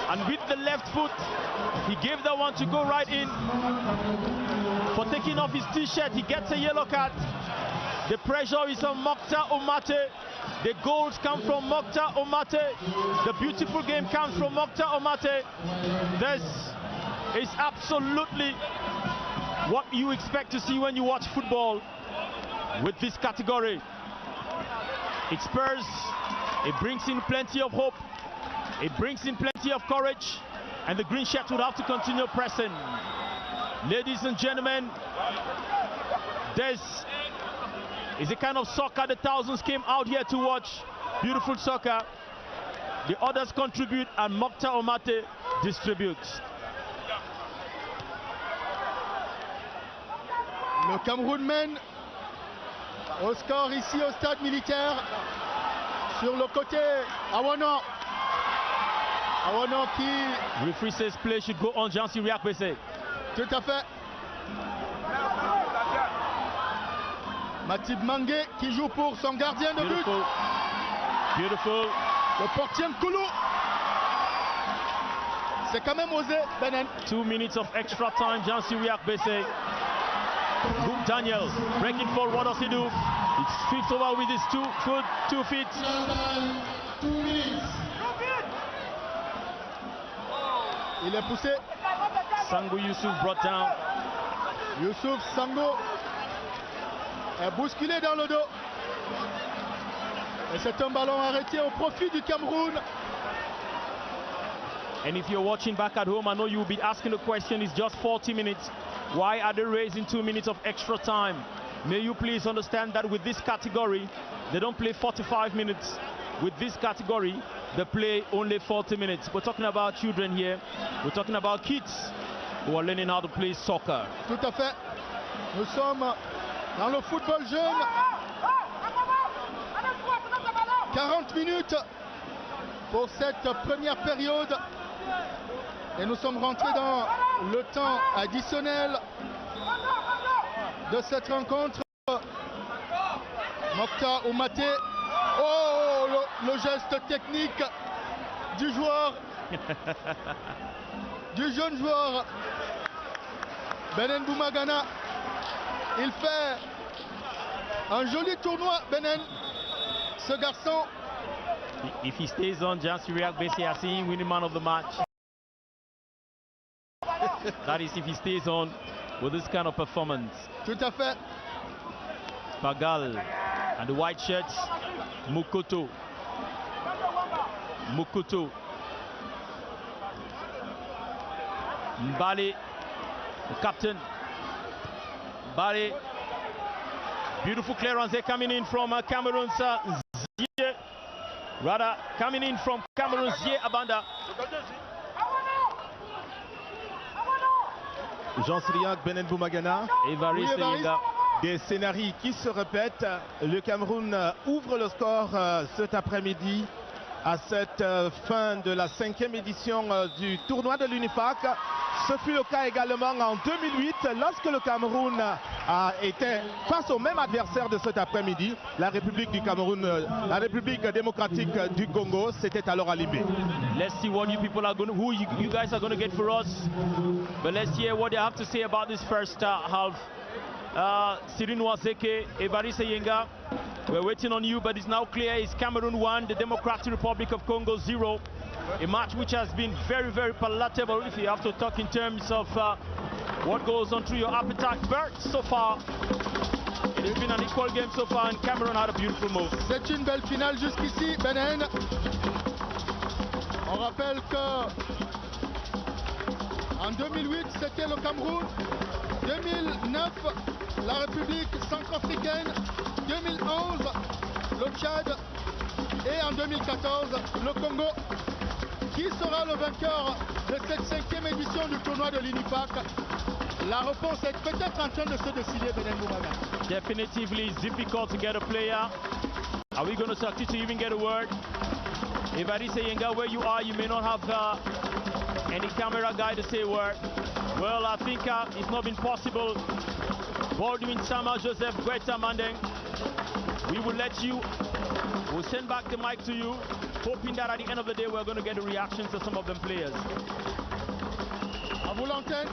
and with the left foot, he gave that one to go right in. For taking off his t-shirt, he gets a yellow card. The pressure is on Mokhtar Omate. The goals come from Mokhtar Omate. The beautiful game comes from Mokhtar Omate. This is absolutely what you expect to see when you watch football with this category. It spurs, it brings in plenty of hope, it brings in plenty of courage, and the green shirt would have to continue pressing. Ladies and gentlemen, this is the kind of soccer the thousands came out here to watch. Beautiful soccer. The others contribute and Mokhtar Omate distributes. Le Cameroun mène au score ici au stade militaire. Sur le côté, Awano. Awano qui... Referee says play should go on Jean Cyriaque Bessé. Tout à fait. Matib Mangué qui joue pour son gardien de but. Beautiful. Le portier Nkoulou. C'est quand même osé, Benin. 2 minutes of extra time, Jean Cyriaque Bessé. Book Daniel breaking forward. What does he do? He sweeps over with his 2 feet. Il est poussé. Sango Youssouf brought down. Youssouf Sango est bousculé dans le dos. Et c'est un ballon arrêté au profit du Cameroun. And if you're watching back at home, I know you'll be asking the question, it's just 40 minutes. Why are they raising 2 minutes of extra time? May you please understand that with this category, they don't play 45 minutes. With this category, they play only 40 minutes. We're talking about children here. We're talking about kids who are learning how to play soccer. Tout à fait. Nous sommes dans le football jeune. 40 minutes pour cette première période. Et nous sommes rentrés dans le temps additionnel de cette rencontre. Mokhtar Omate. Oh, le geste technique du joueur, du jeune joueur Bennen Boumagana. Il fait un joli tournoi, Bennen, ce garçon. If he stays on, Jean Cyriaque Bessé has seen him winning man of the match. That is if he stays on with this kind of performance. Tout à fait. Pagal and the white shirts, Mukoto. Mbale, the captain. Mbale, beautiful clearance there coming in from Cameroon's Zie. Rather, coming in from Cameroon's Zie Abanda. Jean Cyriaque, Bennen Boumagana. Évariste Yenga. Des scénarios qui se répètent. Le Cameroun ouvre le score cet après-midi à cette fin de la 5e édition du tournoi de l'UNIFAC. Ce fut le cas également en 2008 lorsque le Cameroun a été face au même adversaire de cet après-midi, la République du Cameroun, la République démocratique du Congo. C'était alors à Libé. Let's see what you people are going to, who you guys are going to get for us. But let's hear what they have to say about this first half. Sirinwa Zeke, Évariste Yenga, we're waiting on you, but it's now clear it's Cameroon 1, the Democratic Republic of Congo 0. A match which has been very, very palatable if you have to talk in terms of what goes on through your appetite. But so far, it has been an equal game so far, and Cameroon had a beautiful move. C'est une belle finale jusqu'ici, Bennen. On rappelle que en 2008, c'était le Cameroun. 2009, la République centrafricaine. 2011, le Tchad. Et en 2014, le Congo. Qui sera le vainqueur de cette 5e édition du tournoi de l'UNIFAC? La réponse est peut-être en train de se décider, Bennen Boumagana. Definitively it's difficult to get a player. Are we going to succeed to even get a word? Evariste Yenga, where you are, you may not have any camera guy to say a word. Well, I think it's not been possible. Baldwin Sama, Joseph Guetta Mandeng, we will let you, we'll send back the mic to you, hoping that at the end of the day we're going to get the reactions of some of them players. À vous l'antenne.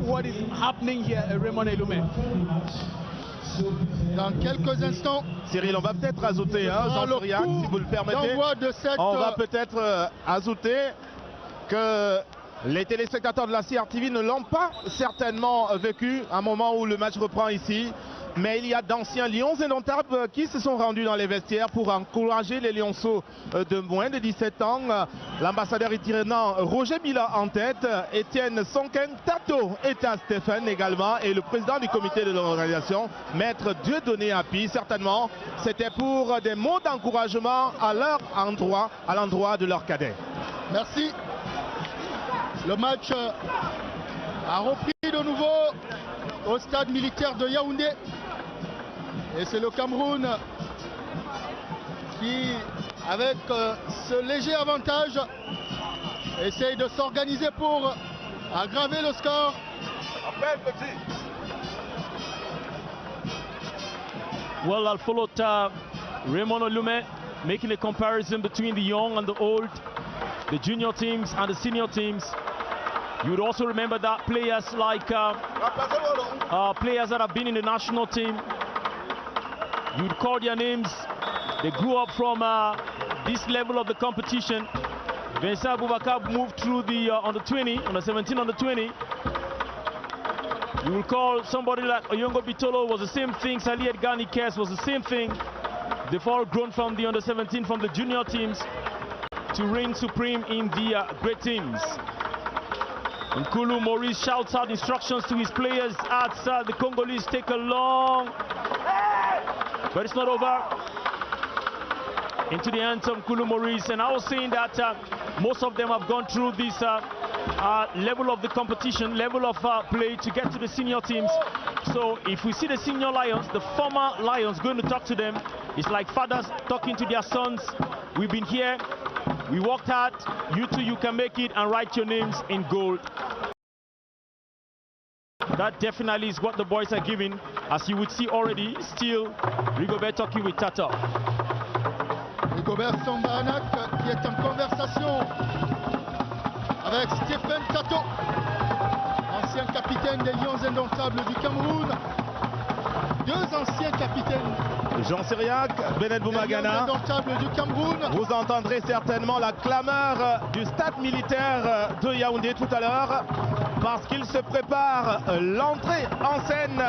What is happening here, Raymond Eloumé? Dans quelques instants, Cyril, on va peut-être ajouter, hein, Jean Soriac, si vous le permettez. On va peut-être ajouter que les téléspectateurs de la CRTV ne l'ont pas certainement vécu à un moment où le match reprend ici. Mais il y a d'anciens Lions indomptables qui se sont rendus dans les vestiaires pour encourager les Lionceaux de moins de 17 ans. L'ambassadeur itinérant Roger Mila en tête, Étienne Sonken Tato et Stéphane également, et le président du comité de l'organisation, Maître Dieudonné Api. Certainement, c'était pour des mots d'encouragement à leur endroit, à l'endroit de leurs cadets. Merci. Le match a repris de nouveau au stade militaire de Yaoundé. Et c'est le Cameroun qui, avec ce léger avantage, essaye de s'organiser pour aggraver le score. Well, I'll follow Raymond Eloumé making a comparison between the young and the old, the junior teams and the senior teams. You would also remember that players like players that have been in the national team, you'd call their names. They grew up from this level of the competition. Vincent Boubacar moved through the under 20, under 17, under 20. You will call somebody like Oyongo Bitolo was the same thing. Sali Edgani Kes was the same thing. They've all grown from the under 17, from the junior teams, to reign supreme in the great teams. Nkulu Maurice shouts out instructions to his players outside. The Congolese take a long, but it's not over. Into the hands of Nkulu Maurice, and I was saying that most of them have gone through this level of the competition, level of play to get to the senior teams. So if we see the senior Lions, the former Lions, going to talk to them, it's like fathers talking to their sons. We've been here, we worked hard, you too, you can make it, and write your names in gold. That definitely is what the boys are giving, as you would see already. Still, Rigobert talking with Tata. Rigobert Sambaranak qui est en conversation avec Stephen Tato, ancien capitaine des Lions indomptables du Cameroun. Deux anciens capitaines. Jean Siriac, Benet Boumagana. Du Cameroun. Vous entendrez certainement la clameur du stade militaire de Yaoundé tout à l'heure, parce qu'il se prépare l'entrée en scène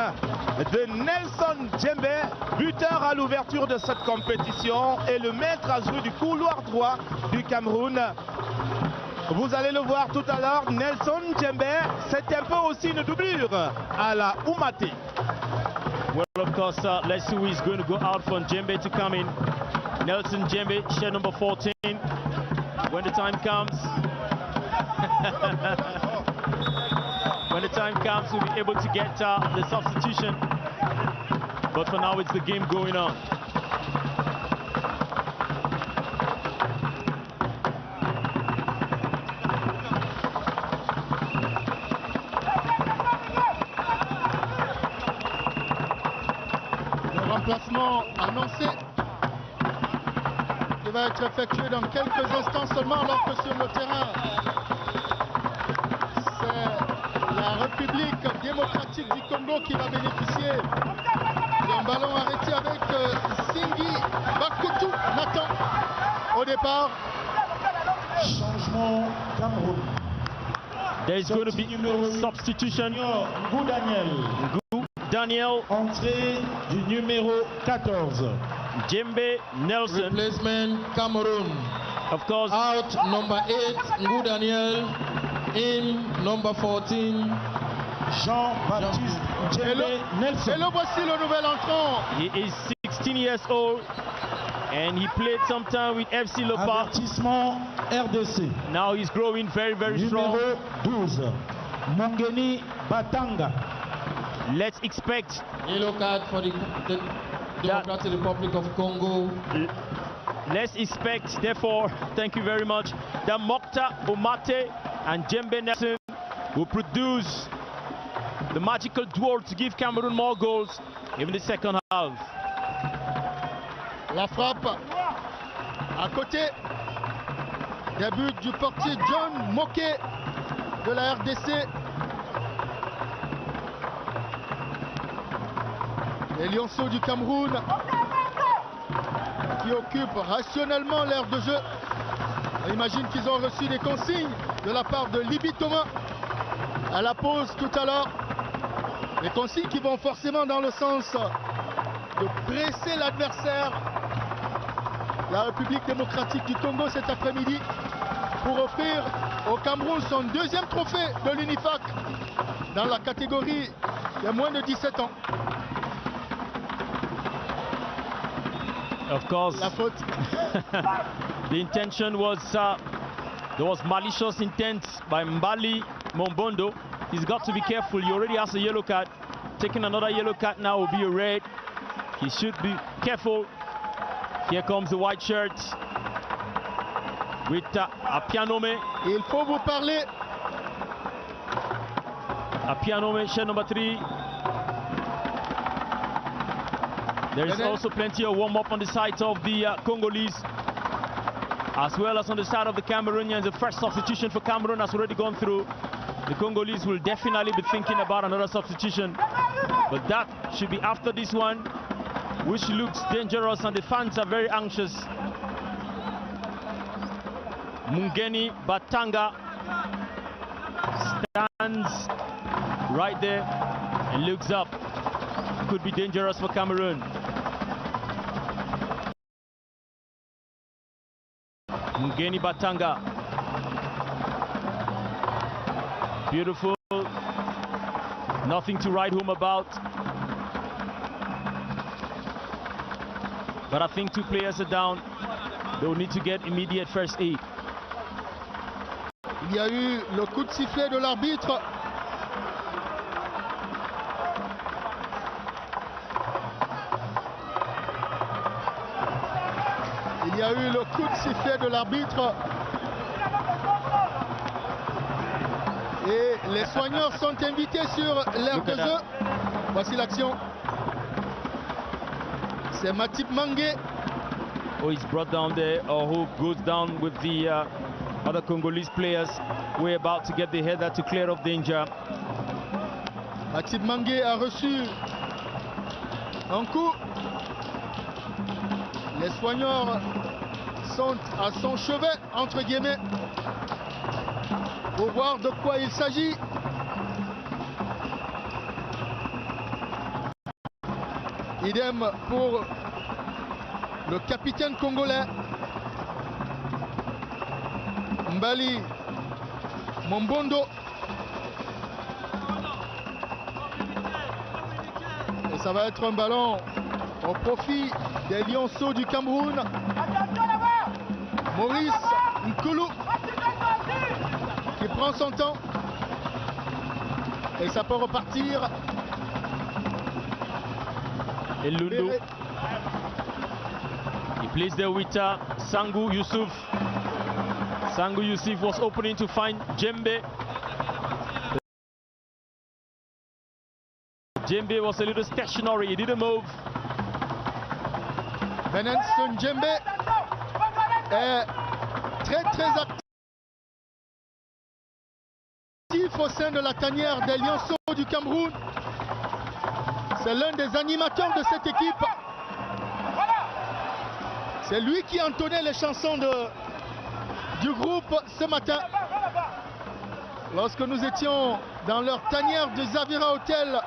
de Nelson Djembe, buteur à l'ouverture de cette compétition et le maître à jouer du couloir droit du Cameroun. Vous allez le voir tout à l'heure, Nelson Djembe, c'est un peu aussi une doublure à la Oumaté. Well, of course, let's see who is going to go out for Djembe to come in. Nelson Djembe, shed number 14. When the time comes, when the time comes, we'll be able to get the substitution. But for now, it's the game going on. Remplacement annoncé qui va être effectué dans quelques instants seulement, alors que sur le terrain c'est la République démocratique du Congo qui va bénéficier d'un ballon arrêté avec Singi Bakutu Nathan au départ. Changement Cameroun. There's going to be substitution. Ngou Daniel. Entrée du numéro 14. Djembe Nelson. Replacement Cameroon. Of course. Out number 8, Ngou Daniel. In number 14, Jean-Baptiste Djembe Nelson. Et le voici le nouvel entrant. He is 16 years old. And he played some time with FC Leopard. Avertissement RDC. Now he's growing very, very strong. Numéro 12, Mungeni Batanga. Let's expect Yellow card for the Democratic Republic of Congo. Let's expect, therefore, thank you very much, that Mokhtar Oumaté and Djembe Nelson will produce the magical duo to give Cameroon more goals in the second half. La frappe à côté des buts du portier John Moké de la RDC. Les Lionceaux du Cameroun qui occupent rationnellement l'aire de jeu. On imagine qu'ils ont reçu des consignes de la part de Libi Thomas à la pause tout à l'heure. Des consignes qui vont forcément dans le sens de presser l'adversaire, la République démocratique du Congo, cet après-midi, pour offrir au Cameroun son deuxième trophée de l'UNIFAC dans la catégorie des moins de 17 ans. Of course, La faute. the intention was, there was malicious intent by Mbali Mombondo. He's got to be careful. He already has a yellow card. Taking another yellow card now will be a red. He should be careful. Here comes the white shirt with Apianome. Il faut vous parler. Apianome, shirt number 3. There is also plenty of warm-up on the side of the Congolese, as well as on the side of the Cameroonians. The first substitution for Cameroon has already gone through. The Congolese will definitely be thinking about another substitution, but that should be after this one, which looks dangerous, and the fans are very anxious. Mungeni Batanga stands right there and looks up. Could be dangerous for Cameroon. Mungeni Batanga. Beautiful. Nothing to write home about. But I think 2 players are down. They will need to get immediate first aid. Il y a eu le coup de sifflet de l'arbitre. Il y a eu le coup de sifflet de l'arbitre. Et les soigneurs sont invités sur l'aire de jeu. Voici l'action. C'est Matip Mangé. Who is brought down there, or who goes down with the other Congolese players. We're about to get the header to clear off danger. Matip Mangé a reçu un coup. Les soigneurs sont à son chevet, entre guillemets, pour voir de quoi il s'agit. Idem pour le capitaine congolais, Mbali Mombondo. Et ça va être un ballon au profit des Lionceaux du Cameroun. Maurice Nkulu qui prend son temps. Et ça peut repartir. Et Lundu. He plays there with Sangu Yusuf. Sangu Yusuf was opening to find Djembe. Djembe was a little stationary, he didn't move. Benenson Djembe est très actif au sein de la tanière des Lionceaux du Cameroun. C'est l'un des animateurs de cette équipe. C'est lui qui entonnait les chansons du groupe ce matin. Lorsque nous étions dans leur tanière de Zavira Hotel.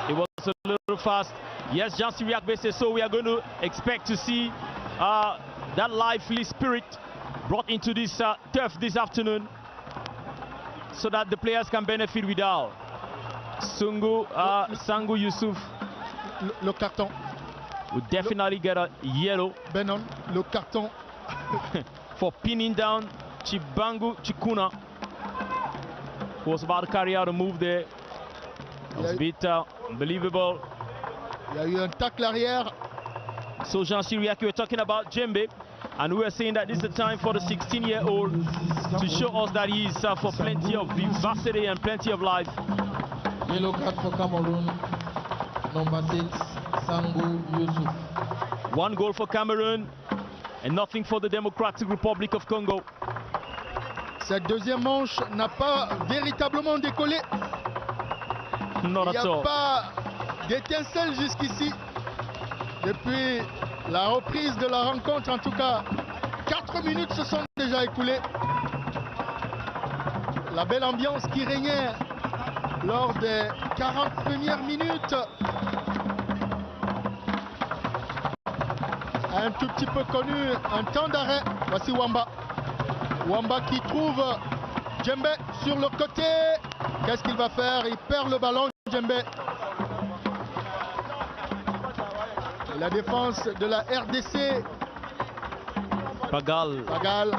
It was a little fast. Yes, Jean-Sylvie Akbe says so. We are going to expect to see that lively spirit brought into this turf this afternoon, so that the players can benefit without. Sangu Yusuf. Le carton. will definitely get a yellow. Benon, le carton. For pinning down Chibangu Chikuna, who was about to carry out a move there. It was a bit unbelievable. Il y a eu un tacle arrière. So Jean Syriac, we're talking about Djembe, and we were saying that this is the time for the 16-year-old to show us that he is for plenty of vivacity and plenty of life. Yellow card for Cameroon, number 6, Sango Yusuf. 1 goal for Cameroon and nothing for the Democratic Republic of Congo. Cette deuxième manche n'a pas véritablement décollé. Not Il n'y at a all. pas d'étincelle jusqu'ici. Depuis la reprise de la rencontre, en tout cas, 4 minutes se sont déjà écoulées. La belle ambiance qui régnait lors des 40 premières minutes a un tout petit peu connu un temps d'arrêt. Voici Wamba. Wamba qui trouve Djembe sur le côté. Qu'est-ce qu'il va faire? Il perd le ballon, Djembe. Et la défense de la RDC. Pagal. Pagal.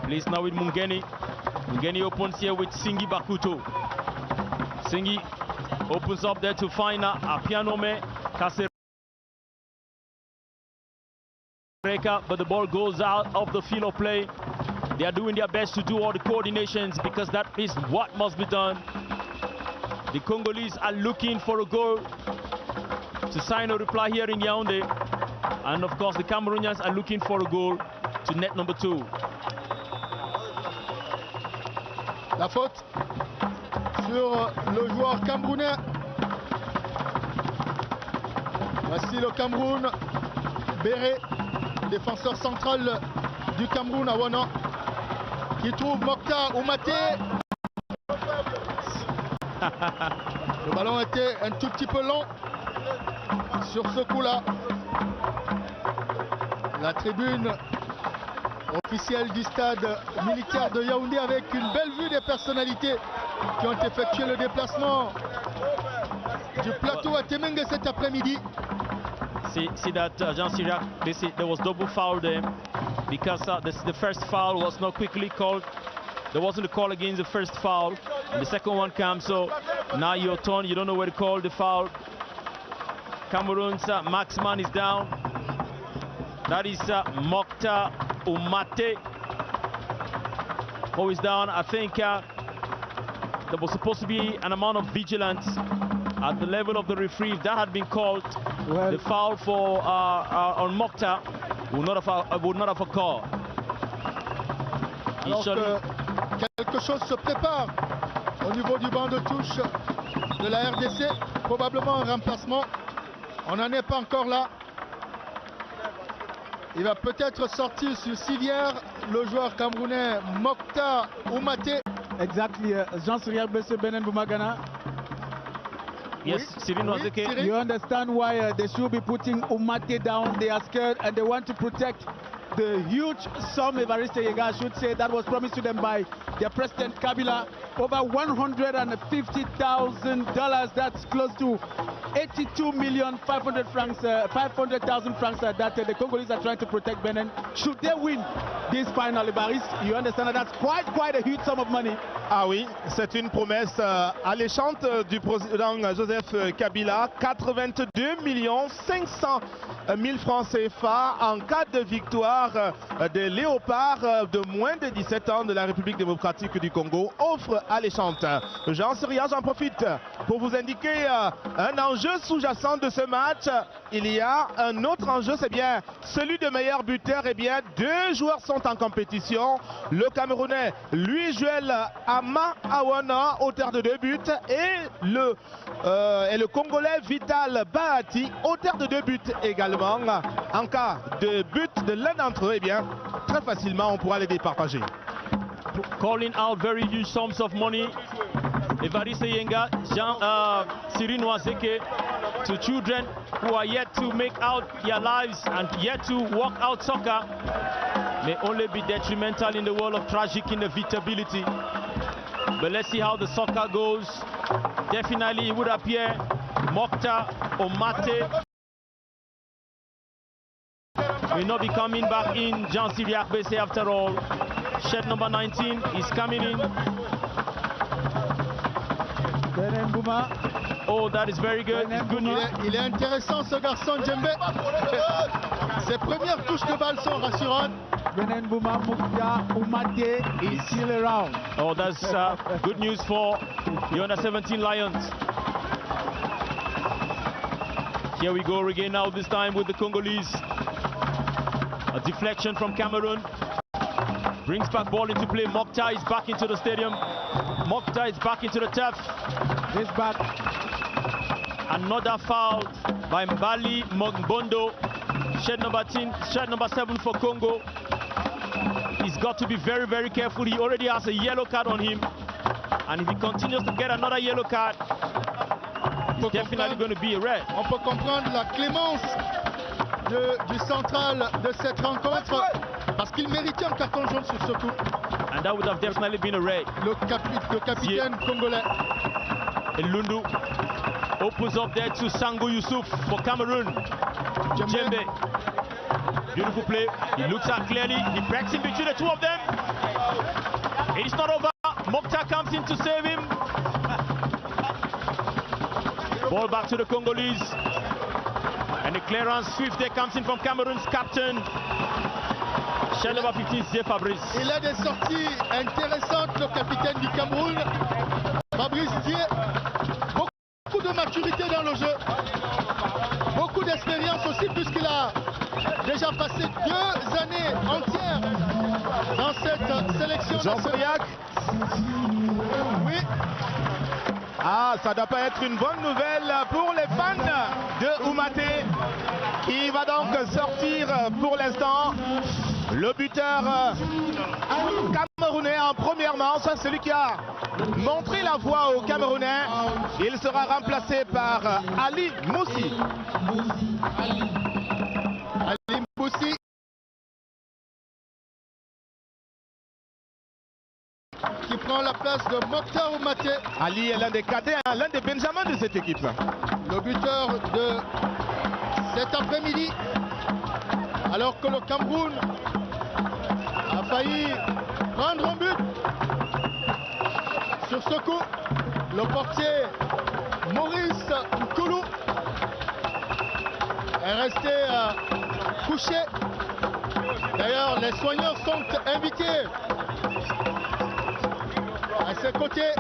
Plays now with Mungeni. Mungeni opens here with Singi Bakuto. Singi opens up there to find Apianome Kasereka, but the ball goes out of the field of play. They are doing their best to do all the coordinations because that is what must be done. The Congolese are looking for a goal to sign a reply here in Yaoundé. And of course the Cameroonians are looking for a goal to net number 2. La faute sur le joueur camerounais. Voici le Cameroun. Béré, défenseur central du Cameroun à Wana, qui trouve Mokta Oumaté. Le ballon était un tout petit peu long sur ce coup-là. La tribune officielle du stade militaire de Yaoundé avec une belle vue des personnalités qui ont effectué le déplacement du plateau à Temengue cet après-midi. See that Jean Syriac, there was double foul there because the first foul was not quickly called. There wasn't a call against the first foul, and the second one comes, so now your turn, you don't know where to call the foul. Cameroon's Maxman is down. That is Mokta Oumaté who is down. I think there was supposed to be an amount of vigilance at the level of the referee. If that had been called, well, the foul for on Mokta would not have occurred. Alors que quelque chose se prépare au niveau du banc de touche de la RDC, probablement un remplacement. On n'en est pas encore là. Il va peut-être sortir sur civière le joueur camerounais Mokta Oumaté. Exactly, Jean Syriac Bessé Benin Boumagana. Yes, Cyril Noazeke. You understand why they should be putting Oumaté down. They are scared and they want to protect the huge sum, Evariste Yega should say, that was promised to them by their president Kabila. Over $150,000. That's close to 82,500,000 francs that the Congolese are trying to protect Benin. Should they win this final, Evariste, you understand that that's quite a huge sum of money. Ah oui, c'est une promesse alléchante du président Joseph Kabila. 82 500 000 francs CFA en cas de victoire des léopards de moins de 17 ans de la République démocratique du Congo. Offre alléchante. Jean Syriac, j'en profite pour vous indiquer un enjeu sous-jacent de ce match. Il y a un autre enjeu, c'est bien celui de meilleur buteur. Eh bien, 2 joueurs sont en compétition. Le Camerounais Louis-Joël Ama Awana, auteur de 2 buts, et le Congolais Vital Bahati, auteur de 2 buts également. En cas de but de l'un d'entre eux, eh bien, très facilement, on pourra les départager. Calling out very huge sums of money. Evariste Yenga, Cyril Noazeke, to children who are yet to make out their lives and yet to walk out soccer, may only be detrimental in the world of tragic inevitability. But let's see how the soccer goes. Definitely it would appear Mokhtar Omate will not be coming back in. John Syriac Bese after all. Shed number 19 is coming in. Benin Bouma. Oh, that is very good. Good news. Il est intéressant ce garçon, Djembe. Ses premières touches de balle sont rassurantes. Benin Bouma, Mokhtar Omate is still around. Oh, that's good news for the under-17 Lions. Here we go again now, this time with the Congolese. A deflection from Cameroon. Brings back ball into play. Mokhtar is back into the stadium. Mokhtar is back into the turf. This back. Another foul by Mbali Mogbondo. Shed number 7 for Congo. He's got to be very, very careful. He already has a yellow card on him. And if he continues to get another yellow card, it's definitely going to be a red. On peut comprendre la clémence du central de cette rencontre parce qu'il méritait un carton jaune sur ce coup. And that would have definitely been a red. Le capitaine congolais. Elundu opens up there to Sango Yusuf for Cameroon. Djembe. Beautiful play. He looks out clearly. He breaks in between the two of them. It's not over. Mokhtar comes in to save him. Ball back to the Congolese. And the clearance swift there comes in from Cameroon's captain. Shell number 15, Zé Fabrice. Il a des sorties intéressantes, le capitaine du Cameroun. Fabrice Dié. Beaucoup de maturité dans le jeu. Beaucoup d'expérience aussi puisqu'il a déjà passé 2 années entières dans cette sélection. Jean Syriac. Oui. Ah, ça doit pas être une bonne nouvelle pour les fans de Oumaté, qui va donc sortir pour l'instant. Le buteur camerounais en première manche, celui qui a montré la voie aux Camerounais. Il sera remplacé par Ali Moussi. Ali Moussi. Qui prend la place de Mokhtar Omate. Ali est l'un des cadets, l'un des benjamins de cette équipe. Le buteur de cet après-midi. Alors que le Cameroun a failli prendre un but. Sur ce coup, le portier Maurice Nkoulou est resté couché. D'ailleurs, les soigneurs sont invités à ses côtés.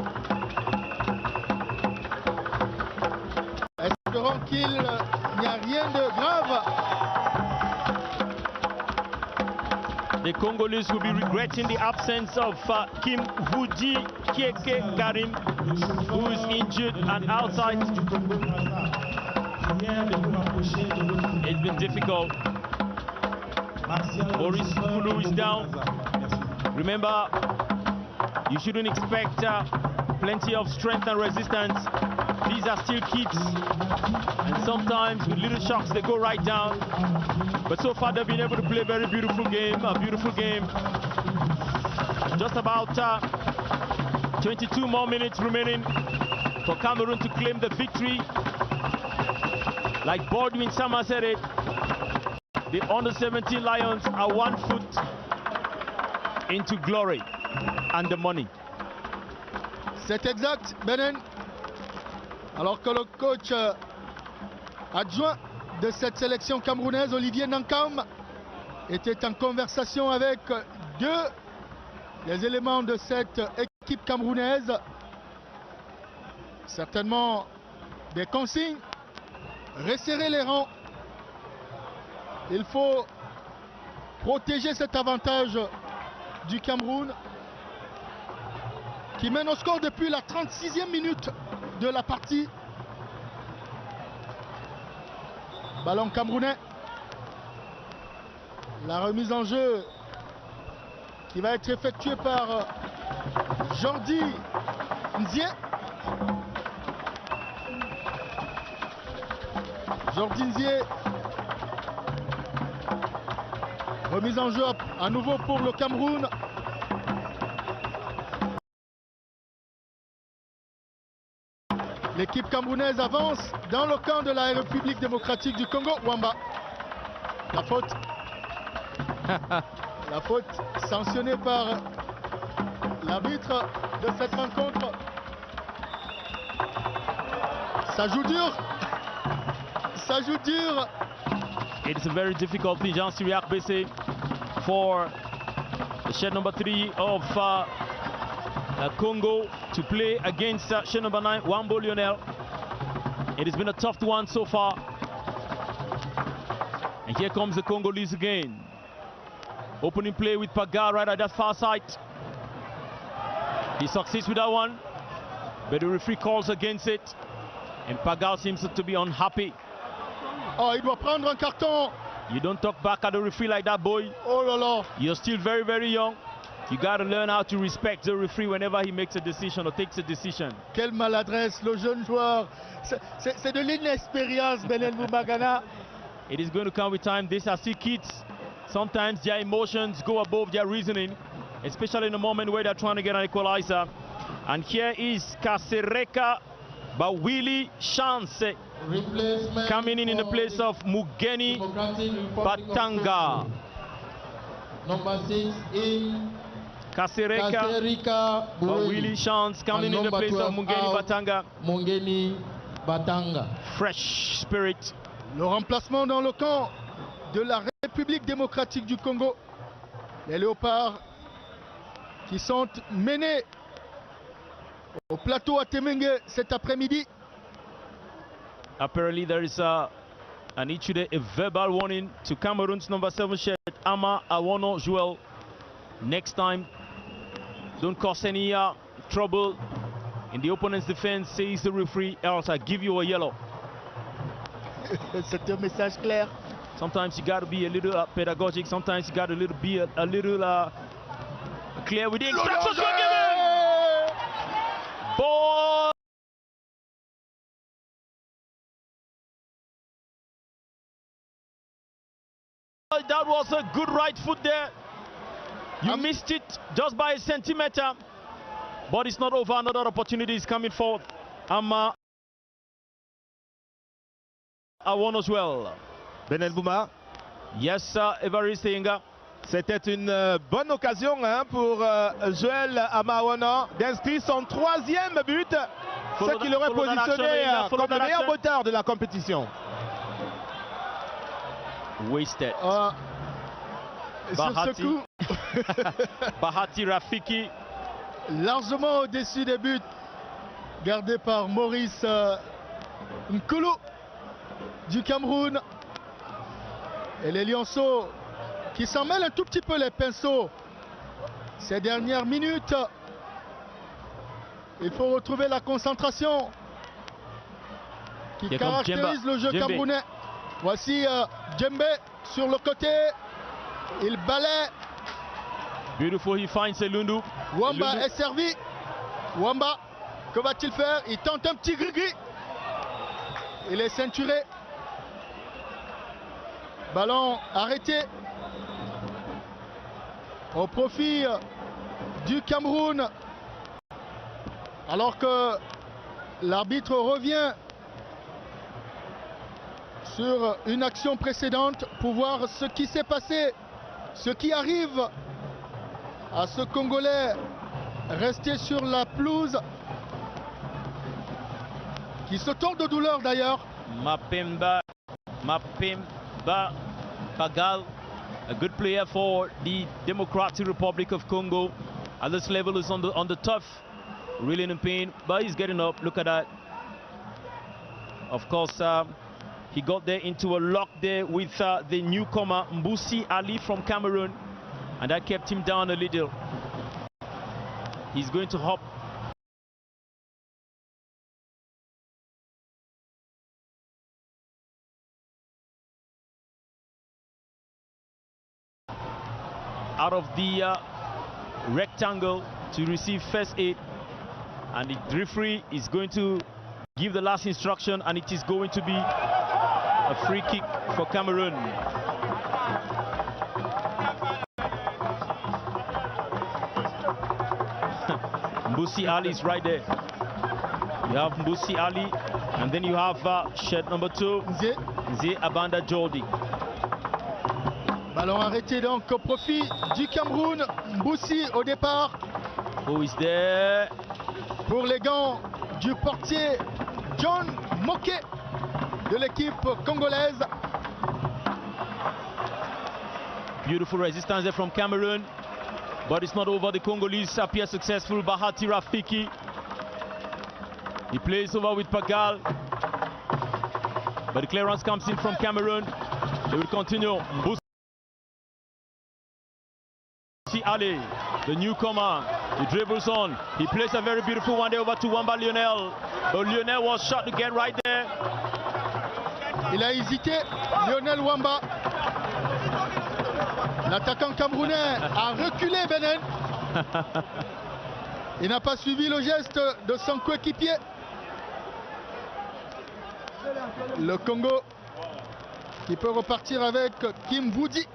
Espérons qu'il n'y a rien de grave. The Congolese will be regretting the absence of Kim Vuji Kieke Karim, who is injured and outside. It's been difficult. Maurice Kulu is down. Remember, you shouldn't expect plenty of strength and resistance. These are still kids, and sometimes with little shocks they go right down. But so far they've been able to play a very beautiful game, Just about 22 more minutes remaining for Cameroon to claim the victory. Like Baldwin Sama said it, the under-17 Lions are 1 foot into glory and the money. C'est exact, Benin. Alors que le coach adjoint de cette sélection camerounaise, Olivier Nankam, était en conversation avec 2 des éléments de cette équipe camerounaise. Certainement des consignes. Resserrer les rangs. Il faut protéger cet avantage du Cameroun qui mène au score depuis la 36e minute de la partie. Ballon camerounais. La remise en jeu qui va être effectuée par Jordi Nzié. Jordi Nzié. Remise en jeu à nouveau pour le Cameroun. L'équipe camerounaise avance dans le camp de la République démocratique du Congo. Wamba. La faute. La faute sanctionnée par l'arbitre de cette rencontre. Ça joue dur. Ça joue dur. It's a very difficult thing, Jean-Cyriac Bessé, for the shed number 3 of Congo to play against shed number 9, Wambo Lionel. It has been a tough one so far. And here comes the Congolese again. Opening play with Pagar right at that far side. He succeeds with that one, but the referee calls against it. And Pagar seems to be unhappy. Oh, il doit prendre un carton. You don't talk back at the referee like that, boy. Oh là là. You're still very, very young. You got to learn how to respect the referee whenever he makes a decision or takes a decision. Quelle maladresse, le jeune joueur. C'est de l'inexpérience, Bennen Boumagana. It is going to come with time. These are still kids. Sometimes their emotions go above their reasoning, especially in the moment where they're trying to get an equalizer. And here is Kasereka Bawili Chance coming in the place of Mugeni Batanga. Number 6 in Kasereka Bawili Chance coming in the place of Mugeni Batanga. Mugeni Batanga. Fresh spirit. Le remplacement dans le camp de la République démocratique du Congo. Les Léopards qui sont menés au plateau à Temenge cet après-midi. Apparently there is an issue there, a verbal warning to Cameroon's number 7 shirt, Ama Awono Joel. Next time, don't cause any trouble in the opponent's defense, says the referee, else I give you a yellow. C'est un message clair. Sometimes you got to be a little pedagogic. Sometimes you got to be a little clear with the instructions you're given. Ball. That was a good right foot there. You missed it just by a centimeter. But it's not over. Another opportunity is coming forward. I won as well. Bennen Bouma. Yes, sir, Evariste Yenga. C'était une bonne occasion pour Joël Amaono d'inscrire son 3e but, ce qui l'aurait positionné comme le meilleur buteur de la compétition. Wasted. Sur ce coup, Bahati Rafiki. Largement au-dessus des buts gardés par Maurice Nkulu du Cameroun. Et les Lionceaux qui s'en mêlent un tout petit peu les pinceaux ces dernières minutes. Il faut retrouver la concentration qui caractérise le jeu camerounais. Voici Djembe sur le côté. Il balaie. Beautiful, he finds Elundu. Wamba est servi. Wamba, que va-t-il faire? Il tente un petit gris-gris. Il est ceinturé. Ballon arrêté au profit du Cameroun. Alors que l'arbitre revient sur une action précédente pour voir ce qui s'est passé, ce qui arrive à ce Congolais resté sur la pelouse, qui se tord de douleur d'ailleurs. Mapemba Pagal, a good player for the Democratic Republic of Congo. At this level is on the tough, really in pain, but he's getting up. Look at that. Of course, he got there into a lock there with the newcomer Mbusi Ali from Cameroon, and that kept him down a little. He's going to hop. Out of the rectangle to receive first aid, and the referee is going to give the last instruction, and it is going to be a free kick for Cameroon. Mbusi Ali is right there. You have Mbusi Ali, and then you have shed number 2, Nzie Abanda Jordi. Ballon arrêté donc au profit du Cameroun. Mbusi au départ. Who is there? Pour les gants du portier John Moké de l'équipe congolaise. Beautiful resistance there from Cameroon, but it's not over. The Congolese appear successful. Bahati Rafiki, he plays over with Pagal, but the clearance comes in from Cameroon. They will continue. Mbusi Ali, the newcomer, he dribbles on. He plays a very beautiful one there over to Wamba Lionel, but Lionel was shot to get right there. Il a hésité, Lionel Wamba. L'attaquant camerounais a reculé, Benen. Il n'a pas suivi le geste de son coéquipier. Le Congo qui peut repartir avec Kim Woody.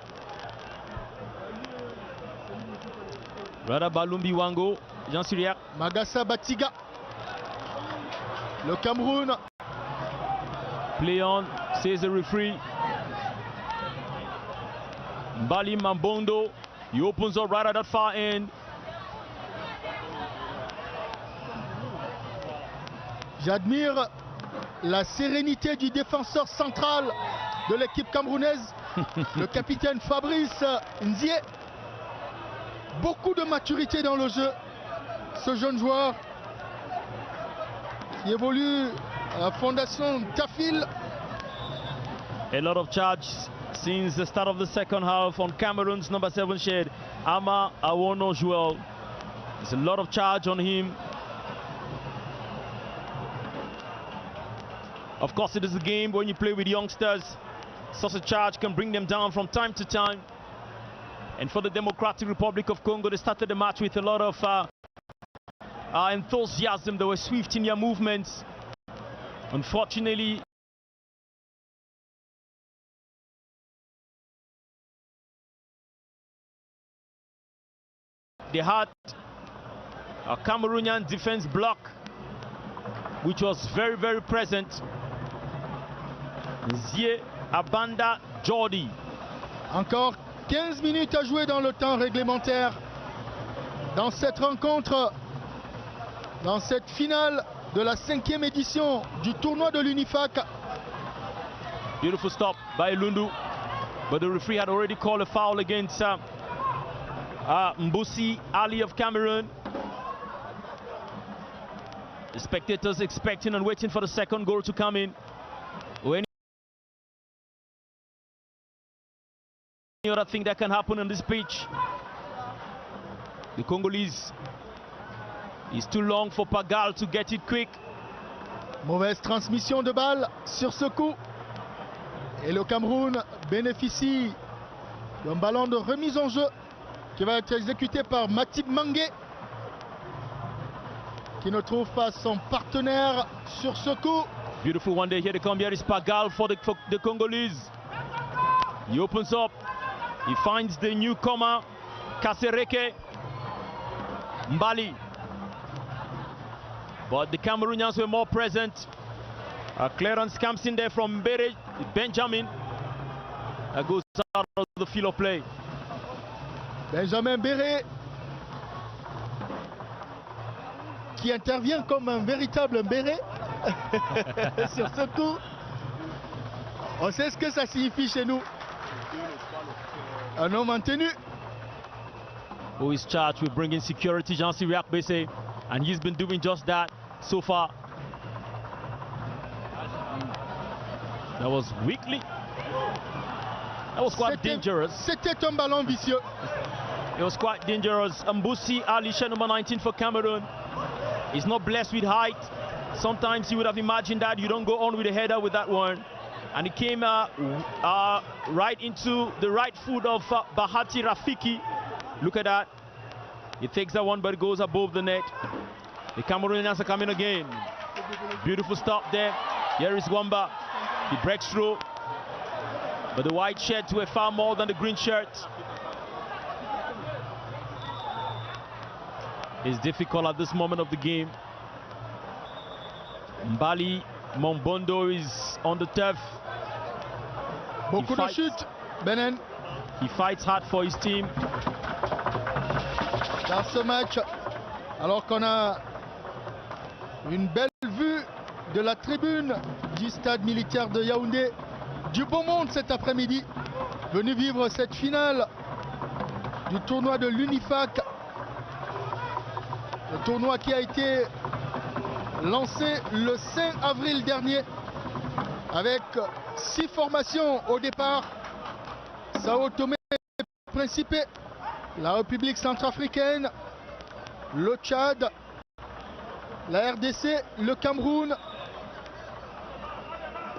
Rada Balumbi Wango, Jean Syriac. Magassa Batiga. Le Cameroun. Play on, says the referee. Mbali Mambondo, he opens up right at that far end. J'admire la sérénité du défenseur central de l'équipe camerounaise, le capitaine Fabrice Nzie. Beaucoup de maturité dans le jeu. Ce jeune joueur qui évolue à la fondation Tafil. A lot of charge since the start of the second half on Cameroon's number 7 shed, Ama Awono Joel. There's a lot of charge on him. Of course, it is a game when you play with youngsters. Such a charge can bring them down from time to time. And for the Democratic Republic of Congo, they started the match with a lot of enthusiasm. They were swift in their movements. Unfortunately, they had a Cameroonian defense block, which was very, very present. Nzie Abanda Jordi. Encore 15 minutes à jouer dans le temps réglementaire. Dans cette rencontre, dans cette finale de la 5e édition du tournoi de l'Unifac. Beautiful stop by Lundu, but the referee had already called a foul against Mbusi Ali of Cameroon. The spectators expecting and waiting for the second goal to come in. Or any other thing that can happen on this pitch. The Congolese is too long for Pagal to get it quick. Mauvaise transmission de balle sur ce coup. Et le Cameroun bénéficie d'un ballon de remise en jeu qui va être exécuté par Matib Mangué, qui ne trouve pas son partenaire sur ce coup. Beautiful one day. Here they come. Here is Pagal for the Congolese. He opens up. He finds the newcomer, Kasereke Mbali. But the Cameroonians were more present. A clearance comes in there from Mbere Benjamin. That goes out of the field of play. Benjamin Mbere qui intervient comme un véritable Mbere sur ce coup. On sait ce que ça signifie chez nous. Un homme en tenue. Who is charged with bringing security, Jean-Syriac Bessé, and he's been doing just that so far. That was weakly. That was quite dangerous. C'était un ballon vicieux. It was quite dangerous. Mbusi Ali, number 19 for Cameroon. He's not blessed with height. Sometimes you would have imagined that you don't go on with a header with that one. And it came right into the right foot of Bahati Rafiki. Look at that. He takes that one, but it goes above the net. The Cameroonians are coming again. Beautiful stop there. Here is Wamba. He breaks through. But the white shirts were far more than the green shirts. It's difficult at this moment of the game. Mbali Mombondo is on the turf. Beaucoup de chutes, Benin. He fights hard for his team. Dans ce match, alors qu'on a une belle vue de la tribune du stade militaire de Yaoundé, du beau monde cet après-midi, venu vivre cette finale du tournoi de l'Unifac. Le tournoi qui a été lancé le 5 avril dernier avec 6 formations au départ. Sao Tomé et Principe, la République centrafricaine, le Tchad, la RDC, le Cameroun.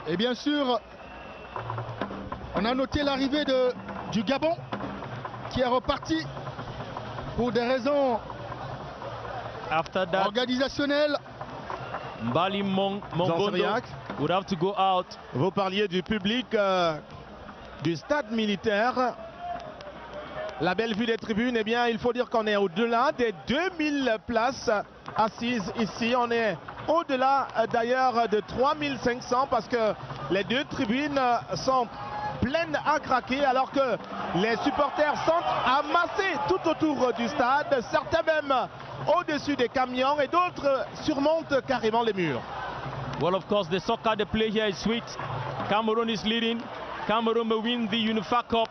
Et bien sûr, on a noté l'arrivée du Gabon qui est reparti pour des raisons organisationnelles. Mbali Mombondo would have to go out. Vous parliez du public du stade militaire. La belle vue des tribunes, eh bien, il faut dire qu'on est au-delà des 2000 places assises ici. On est au-delà d'ailleurs de 3500 parce que les deux tribunes sont pleines à craquer alors que les supporters sont amassés tout autour du stade, certains même au-dessus des camions et d'autres surmontent carrément les murs. Well, of course, the soccer they play here is sweet. Cameroon is leading. Cameroon will win the Unifac Cup.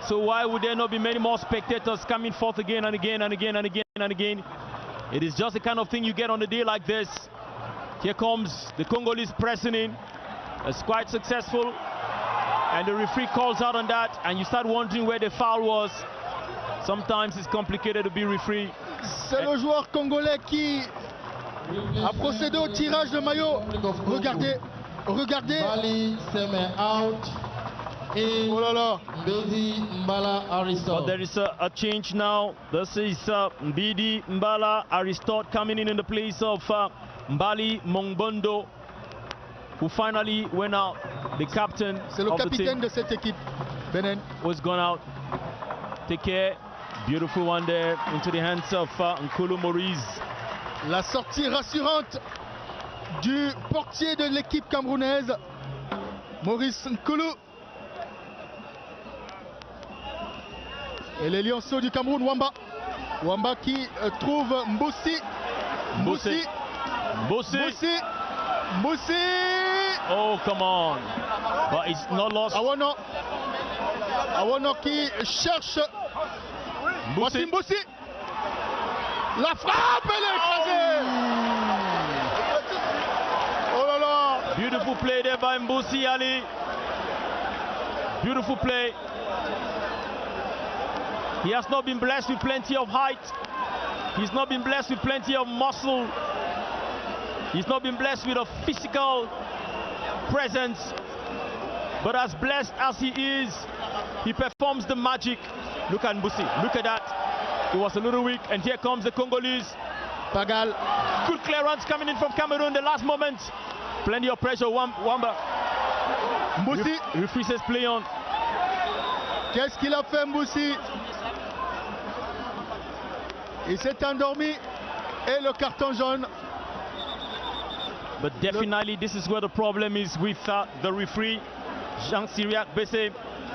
So why would there not be many more spectators coming forth again and again and again and again and again? It is just the kind of thing you get on a day like this. Here comes the Congolese pressing in. It's quite successful. And the referee calls out on that. And you start wondering where the foul was. Sometimes it's complicated to be referee. C'est le joueur congolais qui a procédé au tirage de maillot. Regardez, regardez. Mbali Seme out. Oh là là. Mbedi Mbala Aristotle. But there is a change now. This is Mbidi Mbala Aristotle coming in the place of Mbali Mombondo, who finally went out. The captain C'est le of the capitaine team de cette équipe, Benin. was gone out. Take care. Beautiful one there into the hands of Nkulu Maurice. La sortie rassurante du portier de l'équipe camerounaise, Maurice Nkulu. Et les lionceaux du Cameroun, Wamba. Wamba qui trouve Mboussi. Mboussi. Mboussi. Mboussi. Mboussi. Oh, come on. But it's not lost. Awono. Awono qui cherche Voici Mboussi. La frappe, elle est écrasée. Oh là là. Beautiful play there by Mboussi Ali. Beautiful play. He has not been blessed with plenty of height. He's not been blessed with plenty of muscle. He's not been blessed with a physical presence. But as blessed as he is, he performs the magic. Look at Mboussi. Look at that. He was a little weak. And here comes the Congolese. Pagal. Good clearance coming in from Cameroon the last moment. Plenty of pressure. Wamba. Mboussi. Referee says play on. Qu'est-ce qu'il a fait, Mboussi? Il s'est endormi et le carton jaune. But definitely this is where the problem is with the referee, Jean-Cyriac Bessé,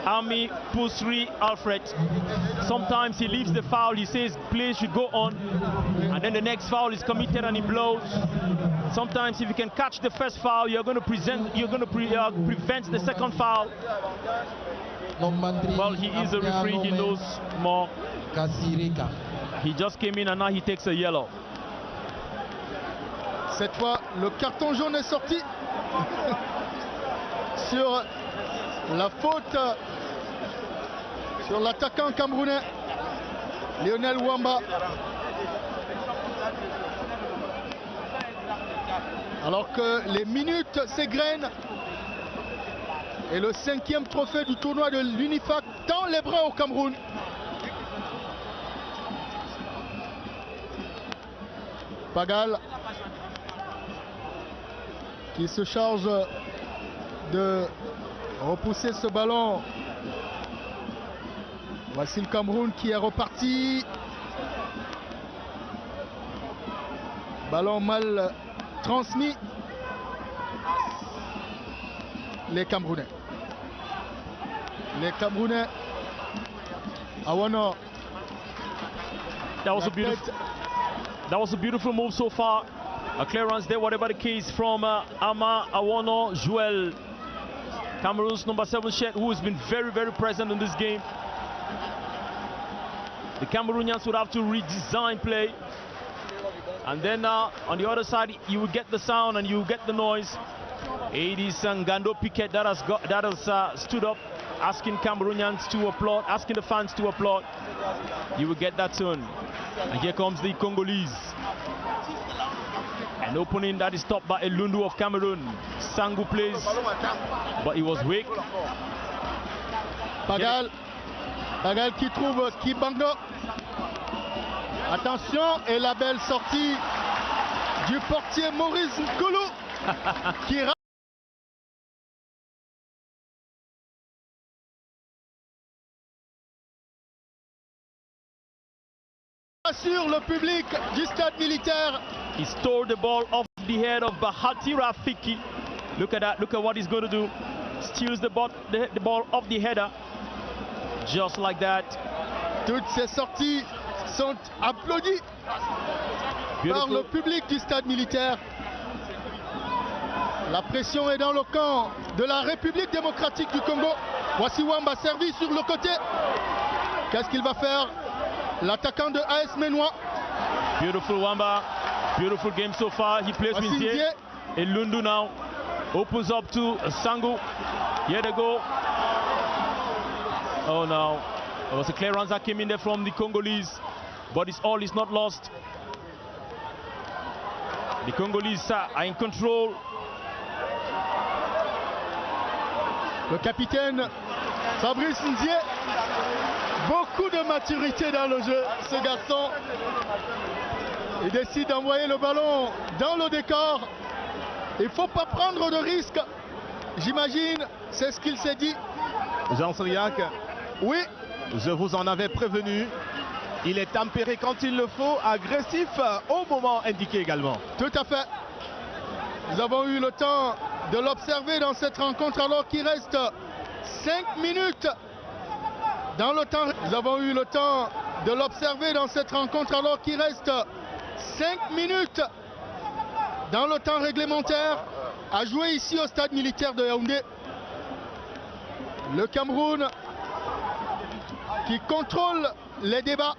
Ami Pousri Alfred. Sometimes he leaves the foul, he says play should go on, and then the next foul is committed and he blows. Sometimes if you can catch the first foul, you're going to prevent the second foul. Well, he is a referee, he knows more. He just came in and now he takes a yellow. Cette fois, le carton jaune est sorti sur la faute sur l'attaquant camerounais Lionel Wamba. Alors que les minutes s'égrènent et le 5e trophée du tournoi de l'Unifac tend les bras au Cameroun. Pagal qui se charge de repousser ce ballon. Voici le Cameroun qui est reparti. Ballon mal transmis. les Camerounais. Les Camerounais. Awono. That was a beautiful move so far. A clearance there, whatever the case, from Ama Awono Joel. Cameroon's number 7 Shet, who has been very, very present in this game. The Cameroonians would have to redesign play. And then on the other side, you will get the sound and you will get the noise. It is Ngando Piquet that has stood up, asking Cameroonians to applaud, asking the fans to applaud. You will get that soon. And here comes the Congolese. An opening that is stopped by Elundu of Cameroon. Sangu plays, but he was weak. Pagal qui trouve Kibango. Attention, et la belle sortie du portier Maurice Nkulu qui rassure le public du stade militaire. He stole the ball off the head of Bahati Rafiki. Look at that, look at what he's going to do. Steals the ball off the header. Just like that. Toutes ces sorties sont applaudis par le public du stade militaire. La pression est dans le camp de la République démocratique du Congo. Voici Wamba servi sur le côté. Qu'est-ce qu'il va faire? L'attaquant de AS Ménois. Beautiful Wamba. Beautiful game so far. He plays with Zie. And Lundu now opens up to Sangu. Here they go. Oh no. There was a clearance that came in there from the Congolese. But it's all is not lost. The Congolese are in control. Le capitaine Fabrice Nzié. Beaucoup de maturité dans le jeu, ce garçon. Il décide d'envoyer le ballon dans le décor. Il ne faut pas prendre de risques. J'imagine, c'est ce qu'il s'est dit. Jean Sriac, oui, je vous en avais prévenu. Il est tempéré quand il le faut, agressif au moment indiqué également. Tout à fait. Nous avons eu le temps de l'observer dans cette rencontre alors qu'il reste 5 minutes dans le temps. Nous avons eu le temps de l'observer dans cette rencontre alors qu'il reste 5 minutes dans le temps réglementaire à jouer ici au stade militaire de Yaoundé. Le Cameroun qui contrôle les débats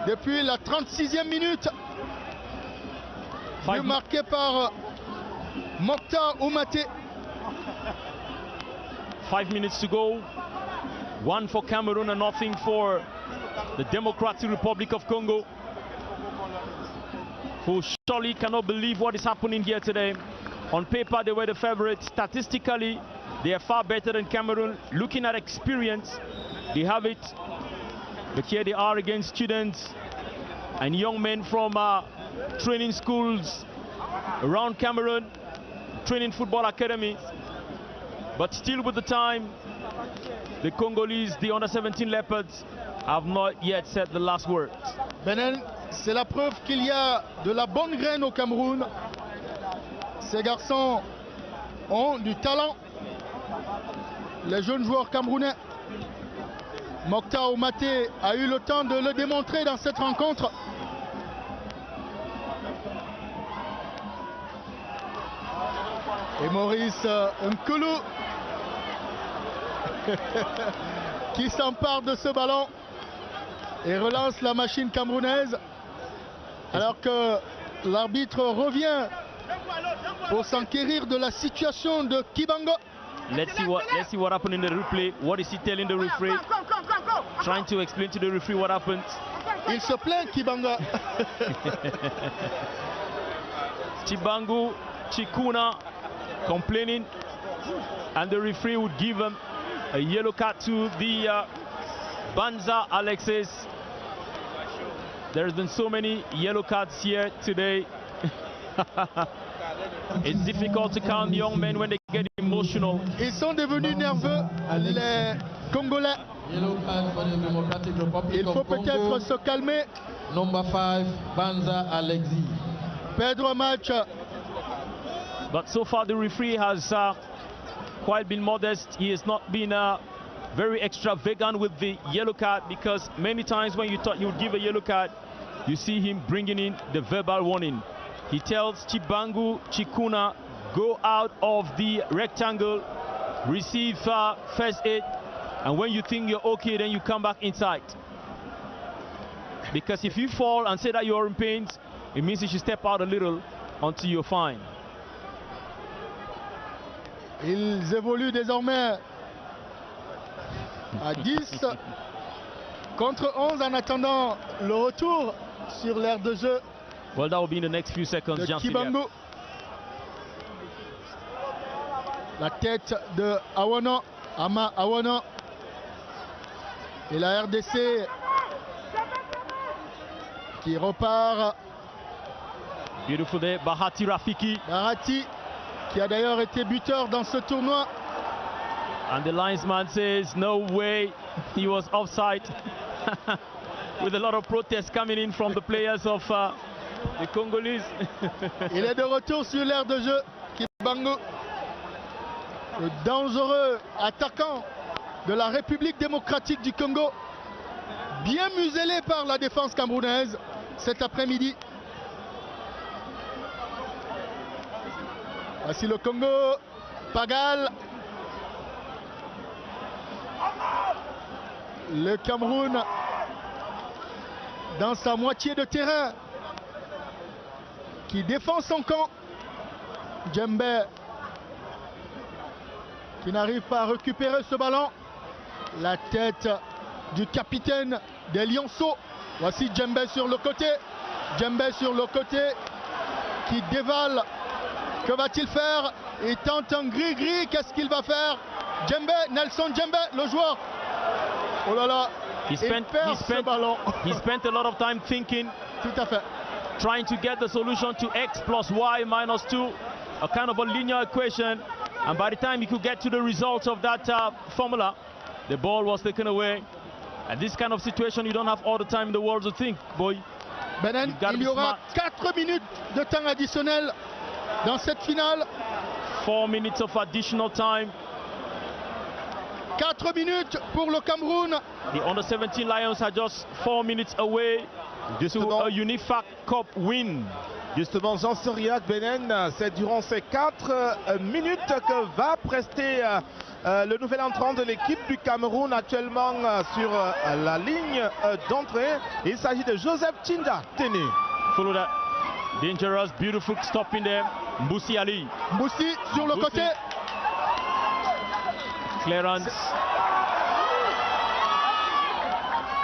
depuis la 36e minute. But marqué par Mokhtar Oumaté. 5 minutes to go. 1 for Cameroon and nothing for the Democratic Republic of Congo, who surely cannot believe what is happening here today. On paper, they were the favorites. Statistically, they are far better than Cameroon. Looking at experience, they have it. But here they are against students and young men from training schools around Cameroon, training football academy. But still with the time, the Congolese, the under-17 Leopards, have not yet said the last word. Benen, c'est la preuve qu'il y a de la bonne graine au Cameroun. Ces garçons ont du talent. Les jeunes joueurs camerounais. Mokhtar Oumaté a eu le temps de le démontrer dans cette rencontre. Et Maurice Nkulu qui s'empare de ce ballon et relance la machine camerounaise alors que l'arbitre revient pour s'enquérir de la situation de Kibango. Let's see what happened in the replay. What is he telling the referee? Trying to explain to the referee what happened. Il se plaint, Kibango. Chibangu Chikuna complaining, and the referee would give him a yellow card to the Banza Alexis. There's been so many yellow cards here today. It's difficult to calm young men when they get emotional. Ils sont devenus nerveux, les Congolais. Il faut peut-être se calmer. Number 5, Banza Alexis. Perdre un match But so far the referee has quite been modest. He has not been very extravagant with the yellow card, because many times when you thought you would give a yellow card, you see him bringing in the verbal warning. He tells Chibangu Chikuna, go out of the rectangle, receive first aid, and when you think you're okay, then you come back inside. Because if you fall and say that you're in pain, it means you should step out a little until you're fine. Ils évoluent désormais à 10 contre 11 en attendant le retour sur l'aire de jeu. Well, that will be in the next few seconds. De Kibangu. La tête de Awono, Ama Awono. Et la RDC qui repart. Beautiful day, Bahati Rafiki. Bahati, qui a d'ailleurs été buteur dans ce tournoi. And the linesman says no way, he was offside. With a lot of protests coming in from the players of the Congolese. Il est de retour sur l'aire de jeu. Kibangu, le dangereux attaquant de la République démocratique du Congo, bien muselé par la défense camerounaise cet après-midi. Voici le Congo, Pagal. Le Cameroun dans sa moitié de terrain qui défend son camp. Djembe qui n'arrive pas à récupérer ce ballon. La tête du capitaine des Lionceaux. Voici Djembe sur le côté. Djembe sur le côté qui dévale. Que va-t-il faire? Il tente un gris-gris. Qu'est-ce qu'il va faire? Djembe, Nelson Djembe, le joueur. Oh là là, he spent a lot of time thinking. Tout à fait. Trying to get the solution to x plus y minus 2, a kind of a linear equation. And by the time he could get to the result of that formula, the ball was taken away. And this kind of situation, you don't have all the time in the world to think, boy. Benen, il y aura 4 minutes de temps additionnel dans cette finale. 4 minutes of additional time. 4 minutes pour le Cameroun. The under-17 Lions are just 4 minutes away to a Unifac Cup win. Justement, Jean Soriac, Benen, c'est durant ces 4 minutes que va prester le nouvel entrant de l'équipe du Cameroun actuellement sur la ligne d'entrée. Il s'agit de Joseph Chinda Tene. Follow that. Dangerous, beautiful stop in there. Mboussi Ali. Mboussi sur le côté. Clearance.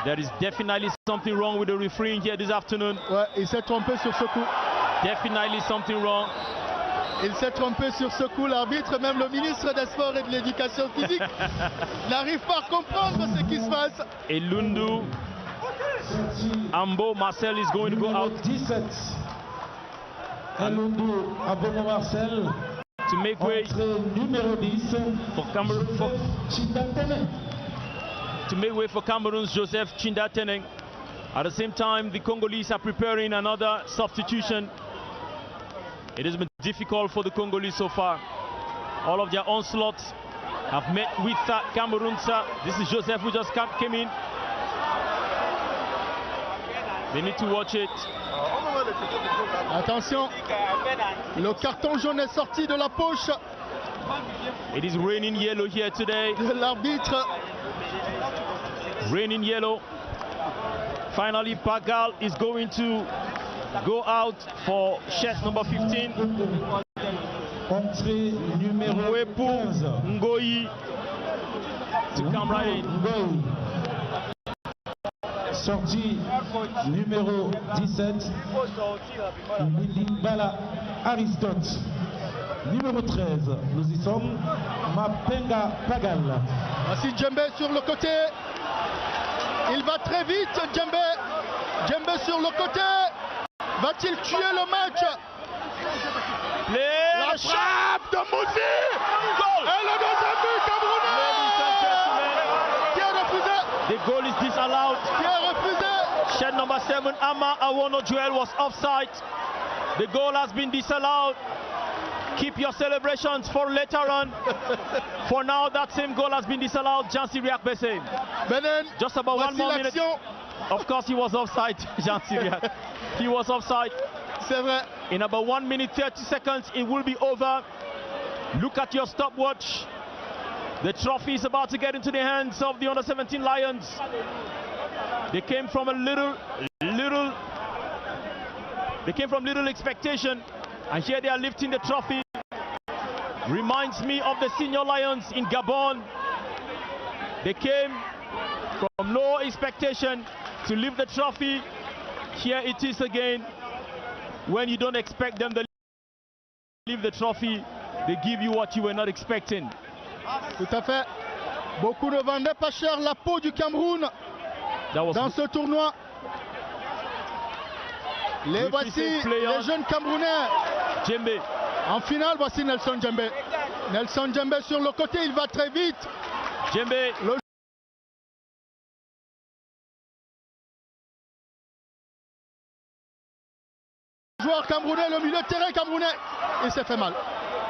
There is definitely something wrong with the refereeing here this afternoon. Ouais, il s'est trompé sur ce coup. Definitely something wrong. Il s'est trompé sur ce coup, l'arbitre, même le ministre des Sports et de l'Éducation physique n'arrive pas à comprendre ce qui se passe. Et Lundu, Ambo Marcel is going to go out. 17. Lundu, Ambo Marcel. To make way numéro 10 for Cameroon. To make way for Cameroon's Joseph Chindateneng. At the same time, the Congolese are preparing another substitution. It has been difficult for the Congolese so far. All of their onslaughts have met with Cameroon. This is Joseph who just came in. They need to watch it. Attention, le carton jaune est sorti de la poche. It is raining yellow here today. De l'arbitre. Raining yellow. Finally, Pagal is going to go out for shirt number 15. Entrée numéro 15. Ngoyi to come right in. Ngoyi. Sortie numéro 17. Bala Aristote. Numéro 13. Nous y sommes. Mapenga Pagal. Voici Djembe sur le côté. Il va très vite, Djembe. Djembe sur le côté. Va-t-il tuer le match? La frappe de Mouzi. Et le deuxième but camerounais. Qui est refusé? The goal is disallowed. Qui est refusé? Shed number 7, Ama Awono Joel was offside. The goal has been disallowed. Keep your celebrations for later on. For now, that same goal has been disallowed. Jean Cyriaque Bessé. Benen, Just about one voici more minute. l'action. Of course, he was offside, Jean Cyriaque. He was offside. C'est vrai. In about 1 minute 30 seconds, it will be over. Look at your stopwatch. The trophy is about to get into the hands of the under-17 Lions. They came from little expectation, and here they are lifting the trophy. Reminds me of the senior Lions in Gabon. They came from low expectation to lift the trophy. Here it is again. When you don't expect them to lift the trophy, they give you what you were not expecting. Tout à fait. Beaucoup ne vendaient pas cher la peau du Cameroun dans ce tournoi. Les voici, les jeunes Camerounais. Djembe. En finale, voici Nelson Djembe. Nelson Djembe sur le côté, il va très vite. Djembe. Le joueur camerounais, le milieu de terrain camerounais, il s'est fait mal.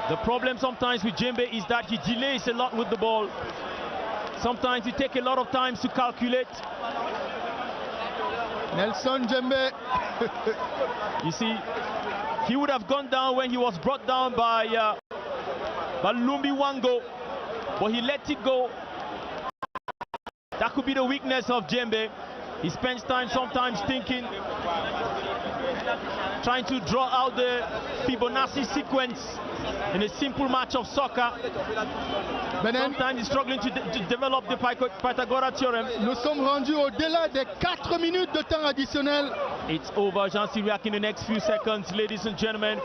The problem sometimes with Djembe is that he delays a lot with the ball. Sometimes he takes a lot of time to calculate. Nelson Djembe. You see, he would have gone down when he was brought down by Lumbi Wango, but he let it go. That could be the weakness of Djembe. He spends time sometimes thinking, trying to draw out the Fibonacci sequence in a simple match of soccer. Sometimes he's struggling to develop the Pythagoras theorem. Nous sommes rendus au-delà des 4 minutes de temps additionnel. It's over, Jean Cyriaque, in the next few seconds, ladies and gentlemen.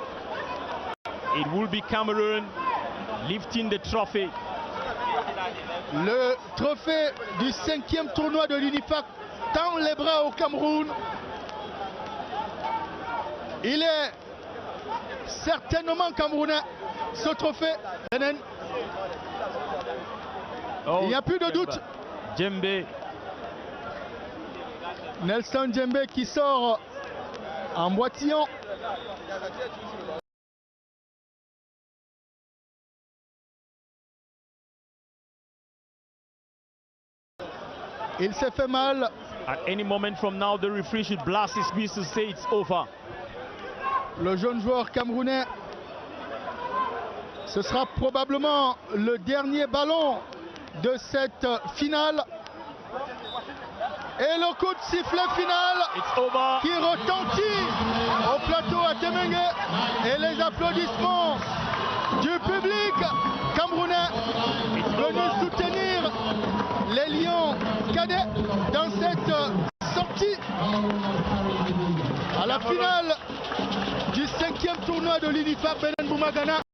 It will be Cameroon lifting the trophy. Le trophée du 5e tournoi de l'UNIFAC tend les bras au Cameroun. Il est certainement camerounais, ce trophée. Benen. Il n'y a plus de doute. Djembe. Nelson Djembe qui sort en boitillant. Il s'est fait mal. At any moment from now, the referee should blast his whistle to say it's over. Le jeune joueur camerounais, ce sera probablement le dernier ballon de cette finale. Et le coup de sifflet final qui retentit au plateau à Temengue, et les applaudissements du public camerounais venu soutenir les Lions cadets dans cette sortie à la finale du 5e tournoi de l'UNIFAC Benin Boumagana.